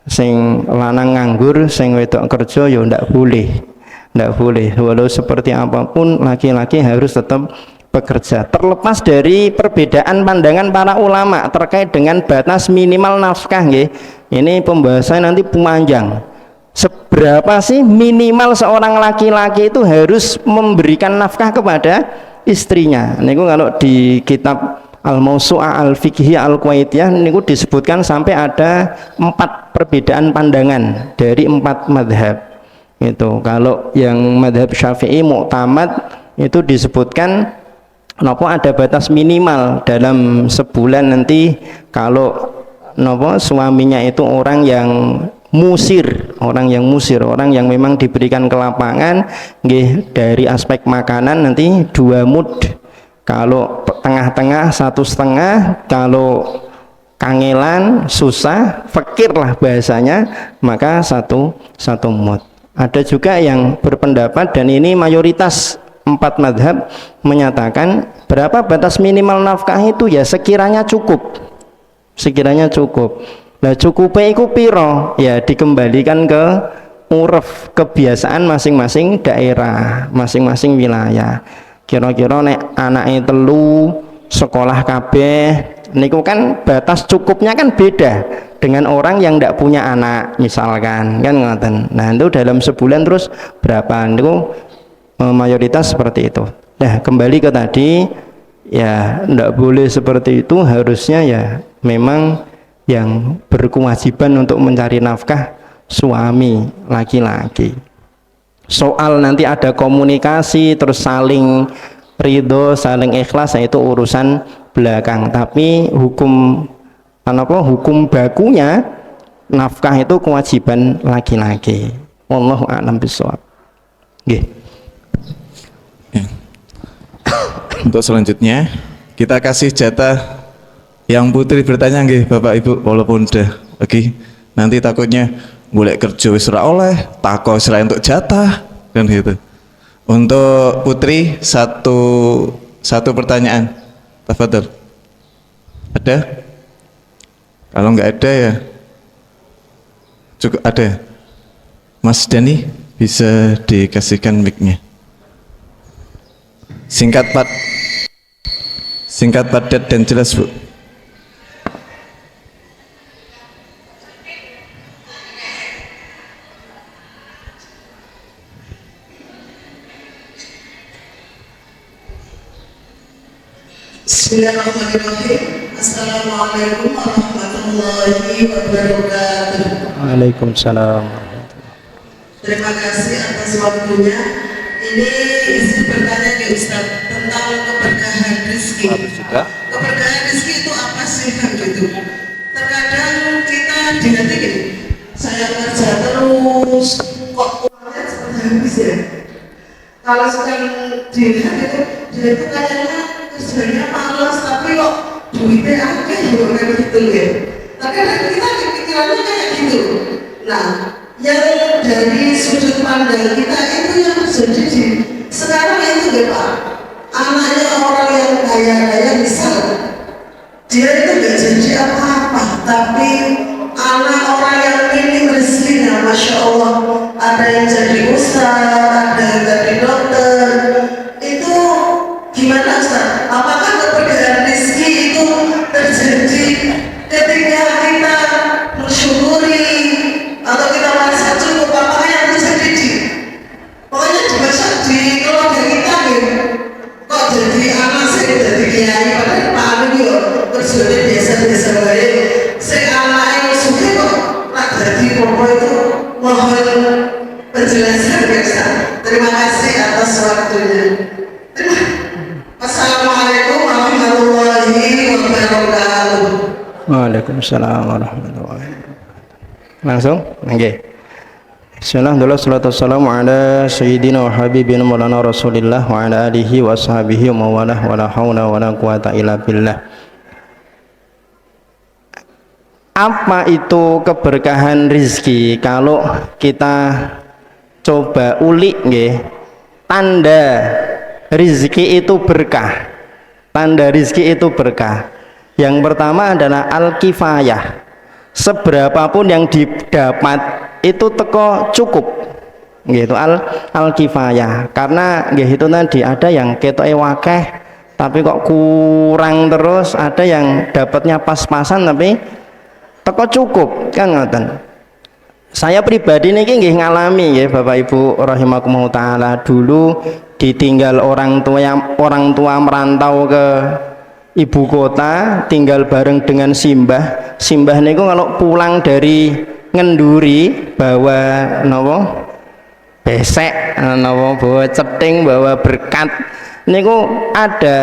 sing lanang nganggur, sing wedok kerja, ya ndak boleh. Walau seperti apapun laki-laki harus tetap bekerja. Terlepas dari perbedaan pandangan para ulama terkait dengan batas minimal nafkah, nggih. Ini pembahasan nanti panjang. Seberapa sih minimal seorang laki-laki itu harus memberikan nafkah kepada istrinya? Niku kalau di kitab Al-Mawsu'ah Al-Fiqhiyah Al-Kuwaitiyah niku disebutkan sampai ada 4 perbedaan pandangan dari 4 madhab. Itu kalau yang madhab Syafi'i mu'tamad itu disebutkan ada batas minimal dalam sebulan nanti kalau suaminya itu orang yang musir, orang yang memang diberikan kelapangan, nggih, dari aspek makanan nanti 2 mud, kalau tengah-tengah 1,5, kalau kangelan susah fakir lah bahasanya, maka 1 mud. Ada juga yang berpendapat, dan ini mayoritas 4 madhab menyatakan berapa batas minimal nafkah itu ya sekiranya cukup. Nah cukupnya itu piro, ya dikembalikan ke uruf kebiasaan masing-masing daerah, masing-masing wilayah. Kira-kira nek anaknya telu sekolah kabeh niku kan batas cukupnya kan beda dengan orang yang tidak punya anak misalkan, kan ngoten. Nah itu dalam sebulan terus berapa, niku mayoritas seperti itu. Nah kembali ke tadi, ya tidak boleh seperti itu, harusnya ya memang yang berkewajiban untuk mencari nafkah suami laki-laki. Soal nanti ada komunikasi terus saling ridho, saling ikhlas, itu urusan belakang. Tapi hukum bakunya nafkah itu kewajiban laki-laki. Wallahu a'lam bishawab. Nggih. Untuk selanjutnya kita kasih jatah yang putri bertanya, nggih Bapak Ibu, walaupun udah lagi nanti takutnya golek kerja wis ora oleh, takok wis untuk jatah kan gitu. Untuk putri satu pertanyaan. Tafadhol. Ada? Kalau nggak ada ya cukup ada. Mas Dani bisa dikasihkan mic-nya. Singkat padat dan jelas, Bu. Bismillahirrahmanirrahim. Assalamualaikum warahmatullahi wabarakatuh. Waalaikumsalam. Terima kasih atas waktunya. Ini izin bertanya ke Ustaz tentang keberkahan rezeki. Keberkahan rezeki itu apa sih kan gitu? Terkadang kita dilihat gini, saya kerja terus kok uangnya seperti habis ya. Kalau sedang dilihat itu dia itu kayaknya kerjanya malas tapi kok duitnya akeh kayak gitu ya. Tapi kan kita pikirannya kayak gitu. Nah, yang dari sudut pandang kita itu yang terjadi di sekarang itu ya Pak, anaknya orang yang kaya-kaya misal dia itu gak jadi apa-apa, tapi anak orang yang minim rezekinya, Masya Allah, ada yang jadi ustaz, ada yang jadi dokter. Itu gimana Ustaz? Apakah keberkahan rezeki itu terjadi ketika kita mensyukuri atau kita merasa cukup? Apakah yang terjadi di pokoknya di masa di keluarga kita gitu? Kok jadi anak saya jadi kiai padahal Pak Anu yo kerjanya biasa-biasa baik. Saya anak yang suka kok tak jadi pokok itu. Mohon penjelasan ya Ustaz. Terima kasih atas waktunya. Assalamualaikum warahmatullahi wabarakatuh. Waalaikumsalam warahmatullahi wabarakatuh. Langsung? Nggih. Bismillah, salatu wassalamu ala sayyidina wa habibina maulana Rasulillah wa ala alihi wa ashabihi wa mawalah wa la haula wa la quwata illa billah. Apa itu keberkahan rizki? Kalau kita coba ulik nggih, tanda rizki itu berkah. Tanda rizki itu berkah. Yang pertama adalah al-kifayah. Seberapapun yang didapat itu teko cukup. Gitu al-kifayah. Karena nggih itu tadi ada yang ketoke wakeh tapi kok kurang terus, ada yang dapatnya pas-pasan tapi teko cukup, kan ngoten. Saya pribadi niki nggih ngalami nggih Bapak Ibu rahimakumullah taala, dulu ditinggal orang tua merantau ke ibu kota, tinggal bareng dengan simbah niku kalau pulang dari ngenduri bawa napa besek, napa bawa ceting, bawa berkat niku ada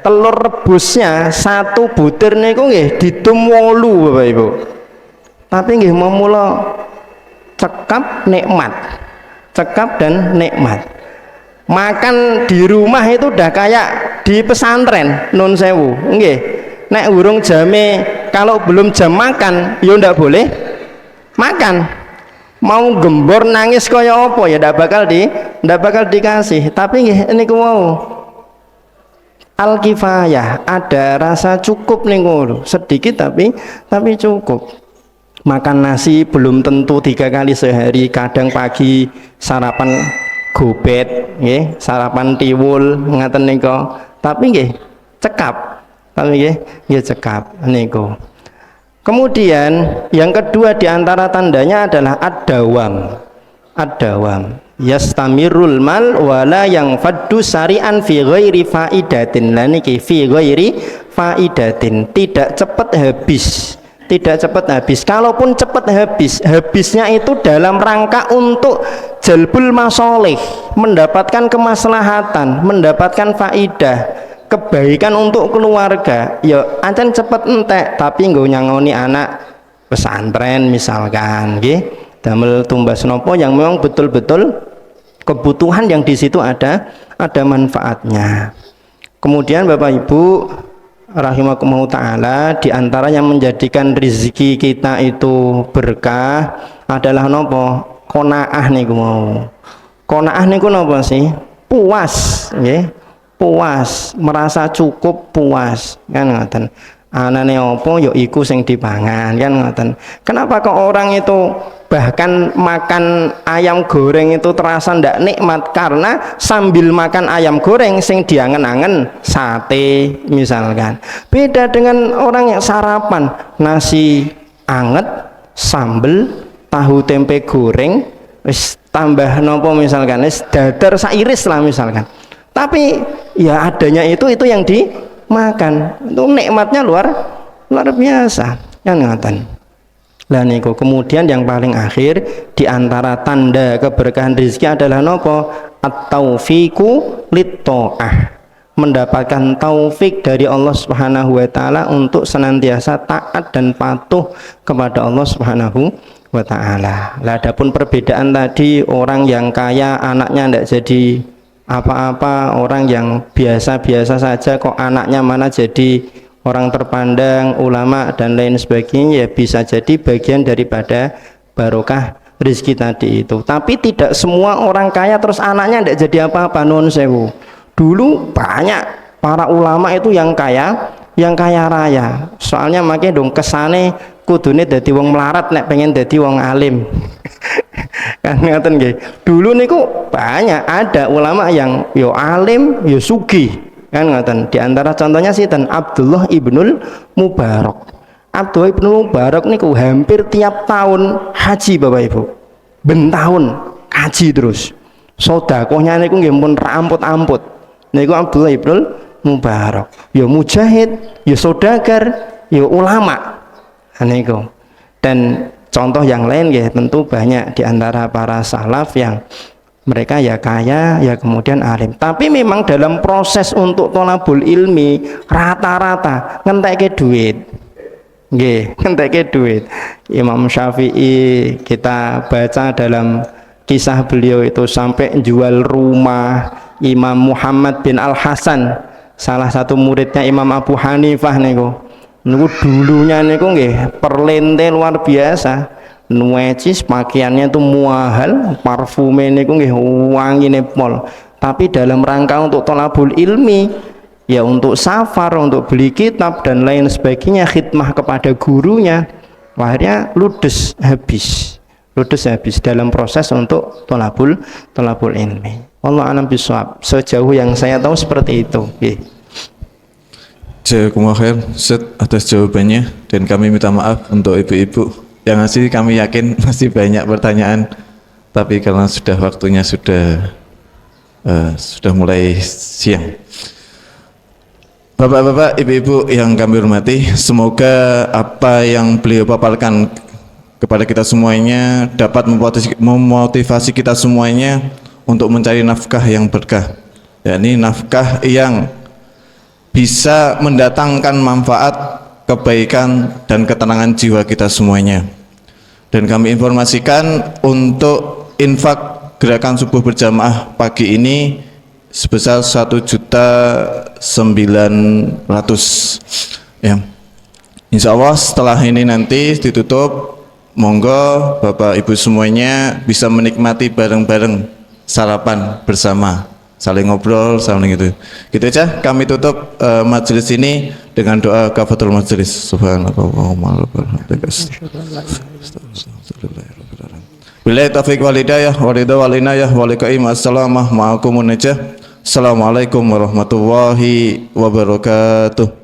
telur rebusnya satu butir niku nggih ditum 8 Bapak Ibu. Tapi nggih memula cekap nikmat, cekap dan nikmat. Makan di rumah itu udah kayak di pesantren, nun sewu nggih. Nek urung jame, kalau belum jam makan ya ndak boleh makan. Mau gembor nangis kaya apa ya ndak bakal dikasih. Tapi nggih niku mau al-kifayah, ada rasa cukup niku, sedikit tapi cukup. Makan nasi belum tentu 3 kali sehari, kadang pagi sarapan gobet nggih, sarapan tiwul ngaten niku. Tapi nggih cekap. Tapi nggih cekap niku. Kemudian yang kedua di antara tandanya adalah ad-dawam. Ad-dawam. Yastamirul mal wala yang faddu sari'an fi ghairi faidatin. Lah niki fi ghairi faidatin, tidak cepat habis. Tidak cepat habis. Kalaupun cepat habis, habisnya itu dalam rangka untuk jalbul masoleh, mendapatkan kemaslahatan, mendapatkan faidah, kebaikan untuk keluarga. Ya ancen cepet entek, tapi nggo nyangoni anak pesantren misalkan nggih, damel tumbas nopo yang memang betul-betul kebutuhan yang di situ ada manfaatnya. Kemudian Bapak Ibu rahimakumullah taala, di antara yang menjadikan rezeki kita itu berkah adalah nopo? Qanaah niku mau. Qanaah niku nopo sih? Puas nggih. Puas, merasa cukup, puas, kan ngoten. Anane apa ya iku sing dipangan, kan ngoten. Kenapa kok orang itu bahkan makan ayam goreng itu terasa ndak nikmat? Karena sambil makan ayam goreng sing diangen-angen sate misalkan. Beda dengan orang yang sarapan nasi anget, sambel, tahu tempe goreng, wis tambah nopo misalkan, wis dadar sairis lah misalkan. Tapi ya adanya itu yang dimakan. Itu nikmatnya luar biasa, kan ngoten. Lah niku kemudian yang paling akhir di antara tanda keberkahan rezeki adalah nopo? At-taufiqu lit-ta'ah. Mendapatkan taufik dari Allah Subhanahu wa taala untuk senantiasa taat dan patuh kepada Allah Subhanahu wa taala. Lah adapun perbedaan tadi, orang yang kaya anaknya ndak jadi Apa-apa orang yang biasa-biasa saja kok anaknya mana jadi orang terpandang, ulama dan lain sebagainya, ya bisa jadi bagian daripada barokah rezeki tadi itu. Tapi tidak semua orang kaya terus anaknya tidak jadi apa-apa, nuwun sewu. Dulu banyak para ulama itu yang kaya raya. Soalnya makanya dong kesane kudune dadi wong melarat nek pengen dadi wong alim. Kan ngaten nggih. Dulu niku banyak ada ulama yang yo alim, yo sugih. Kan ngaten. Di antara contohnya sinten? Abdullah ibnul Mubarak. Abdullah ibnul Mubarak niku hampir tiap tahun haji Bapak Ibu. Ben tahun haji terus. Sedekahnya niku nggih pun ra amput-amput. Niku Abdullah ibnul Mubarak. Yo mujahid, yo saudagar, yo ulama. Niku. Dan contoh yang lain ya tentu banyak di antara para salaf yang mereka ya kaya ya kemudian alim, tapi memang dalam proses untuk thalabul ilmi rata-rata ngentekke duit nggih, ngentekke duit. Imam Syafi'i kita baca dalam kisah beliau itu sampai jual rumah. Imam Muhammad bin Al-Hasan salah satu muridnya Imam Abu Hanifah niku dulunya niku nggih perlente luar biasa, nuecis pakaiannya itu mahal, parfumnya niku nggih wangine pol. Tapi dalam rangka untuk thalabul ilmi, ya untuk safar, untuk beli kitab dan lain sebagainya, khidmah kepada gurunya, akhirnya ludes habis dalam proses untuk thalabul ilmi. Allah a'lam bishawab. Sejauh yang saya tahu seperti itu. Jazakumullah khair Ustaz atas jawabannya, dan kami minta maaf untuk ibu-ibu yang masih kami yakin masih banyak pertanyaan, tapi karena sudah waktunya sudah mulai siang. Bapak-bapak, ibu-ibu yang kami hormati, semoga apa yang beliau paparkan kepada kita semuanya dapat memotivasi kita semuanya untuk mencari nafkah yang berkah, yakni nafkah yang bisa mendatangkan manfaat, kebaikan dan ketenangan jiwa kita semuanya. Dan kami informasikan untuk infak gerakan subuh berjamaah pagi ini sebesar 1.900.000 ya. Insya Allah setelah ini nanti ditutup, monggo Bapak Ibu semuanya bisa menikmati bareng-bareng sarapan bersama, saling ngobrol, saling itu. Gitu aja kami tutup majelis ini dengan doa kafatul majelis. Subhanallahumma billahi taufiq wal hidayah wa ridha wal inayah wa liqa'im. Assalamualaikum warahmatullahi wabarakatuh.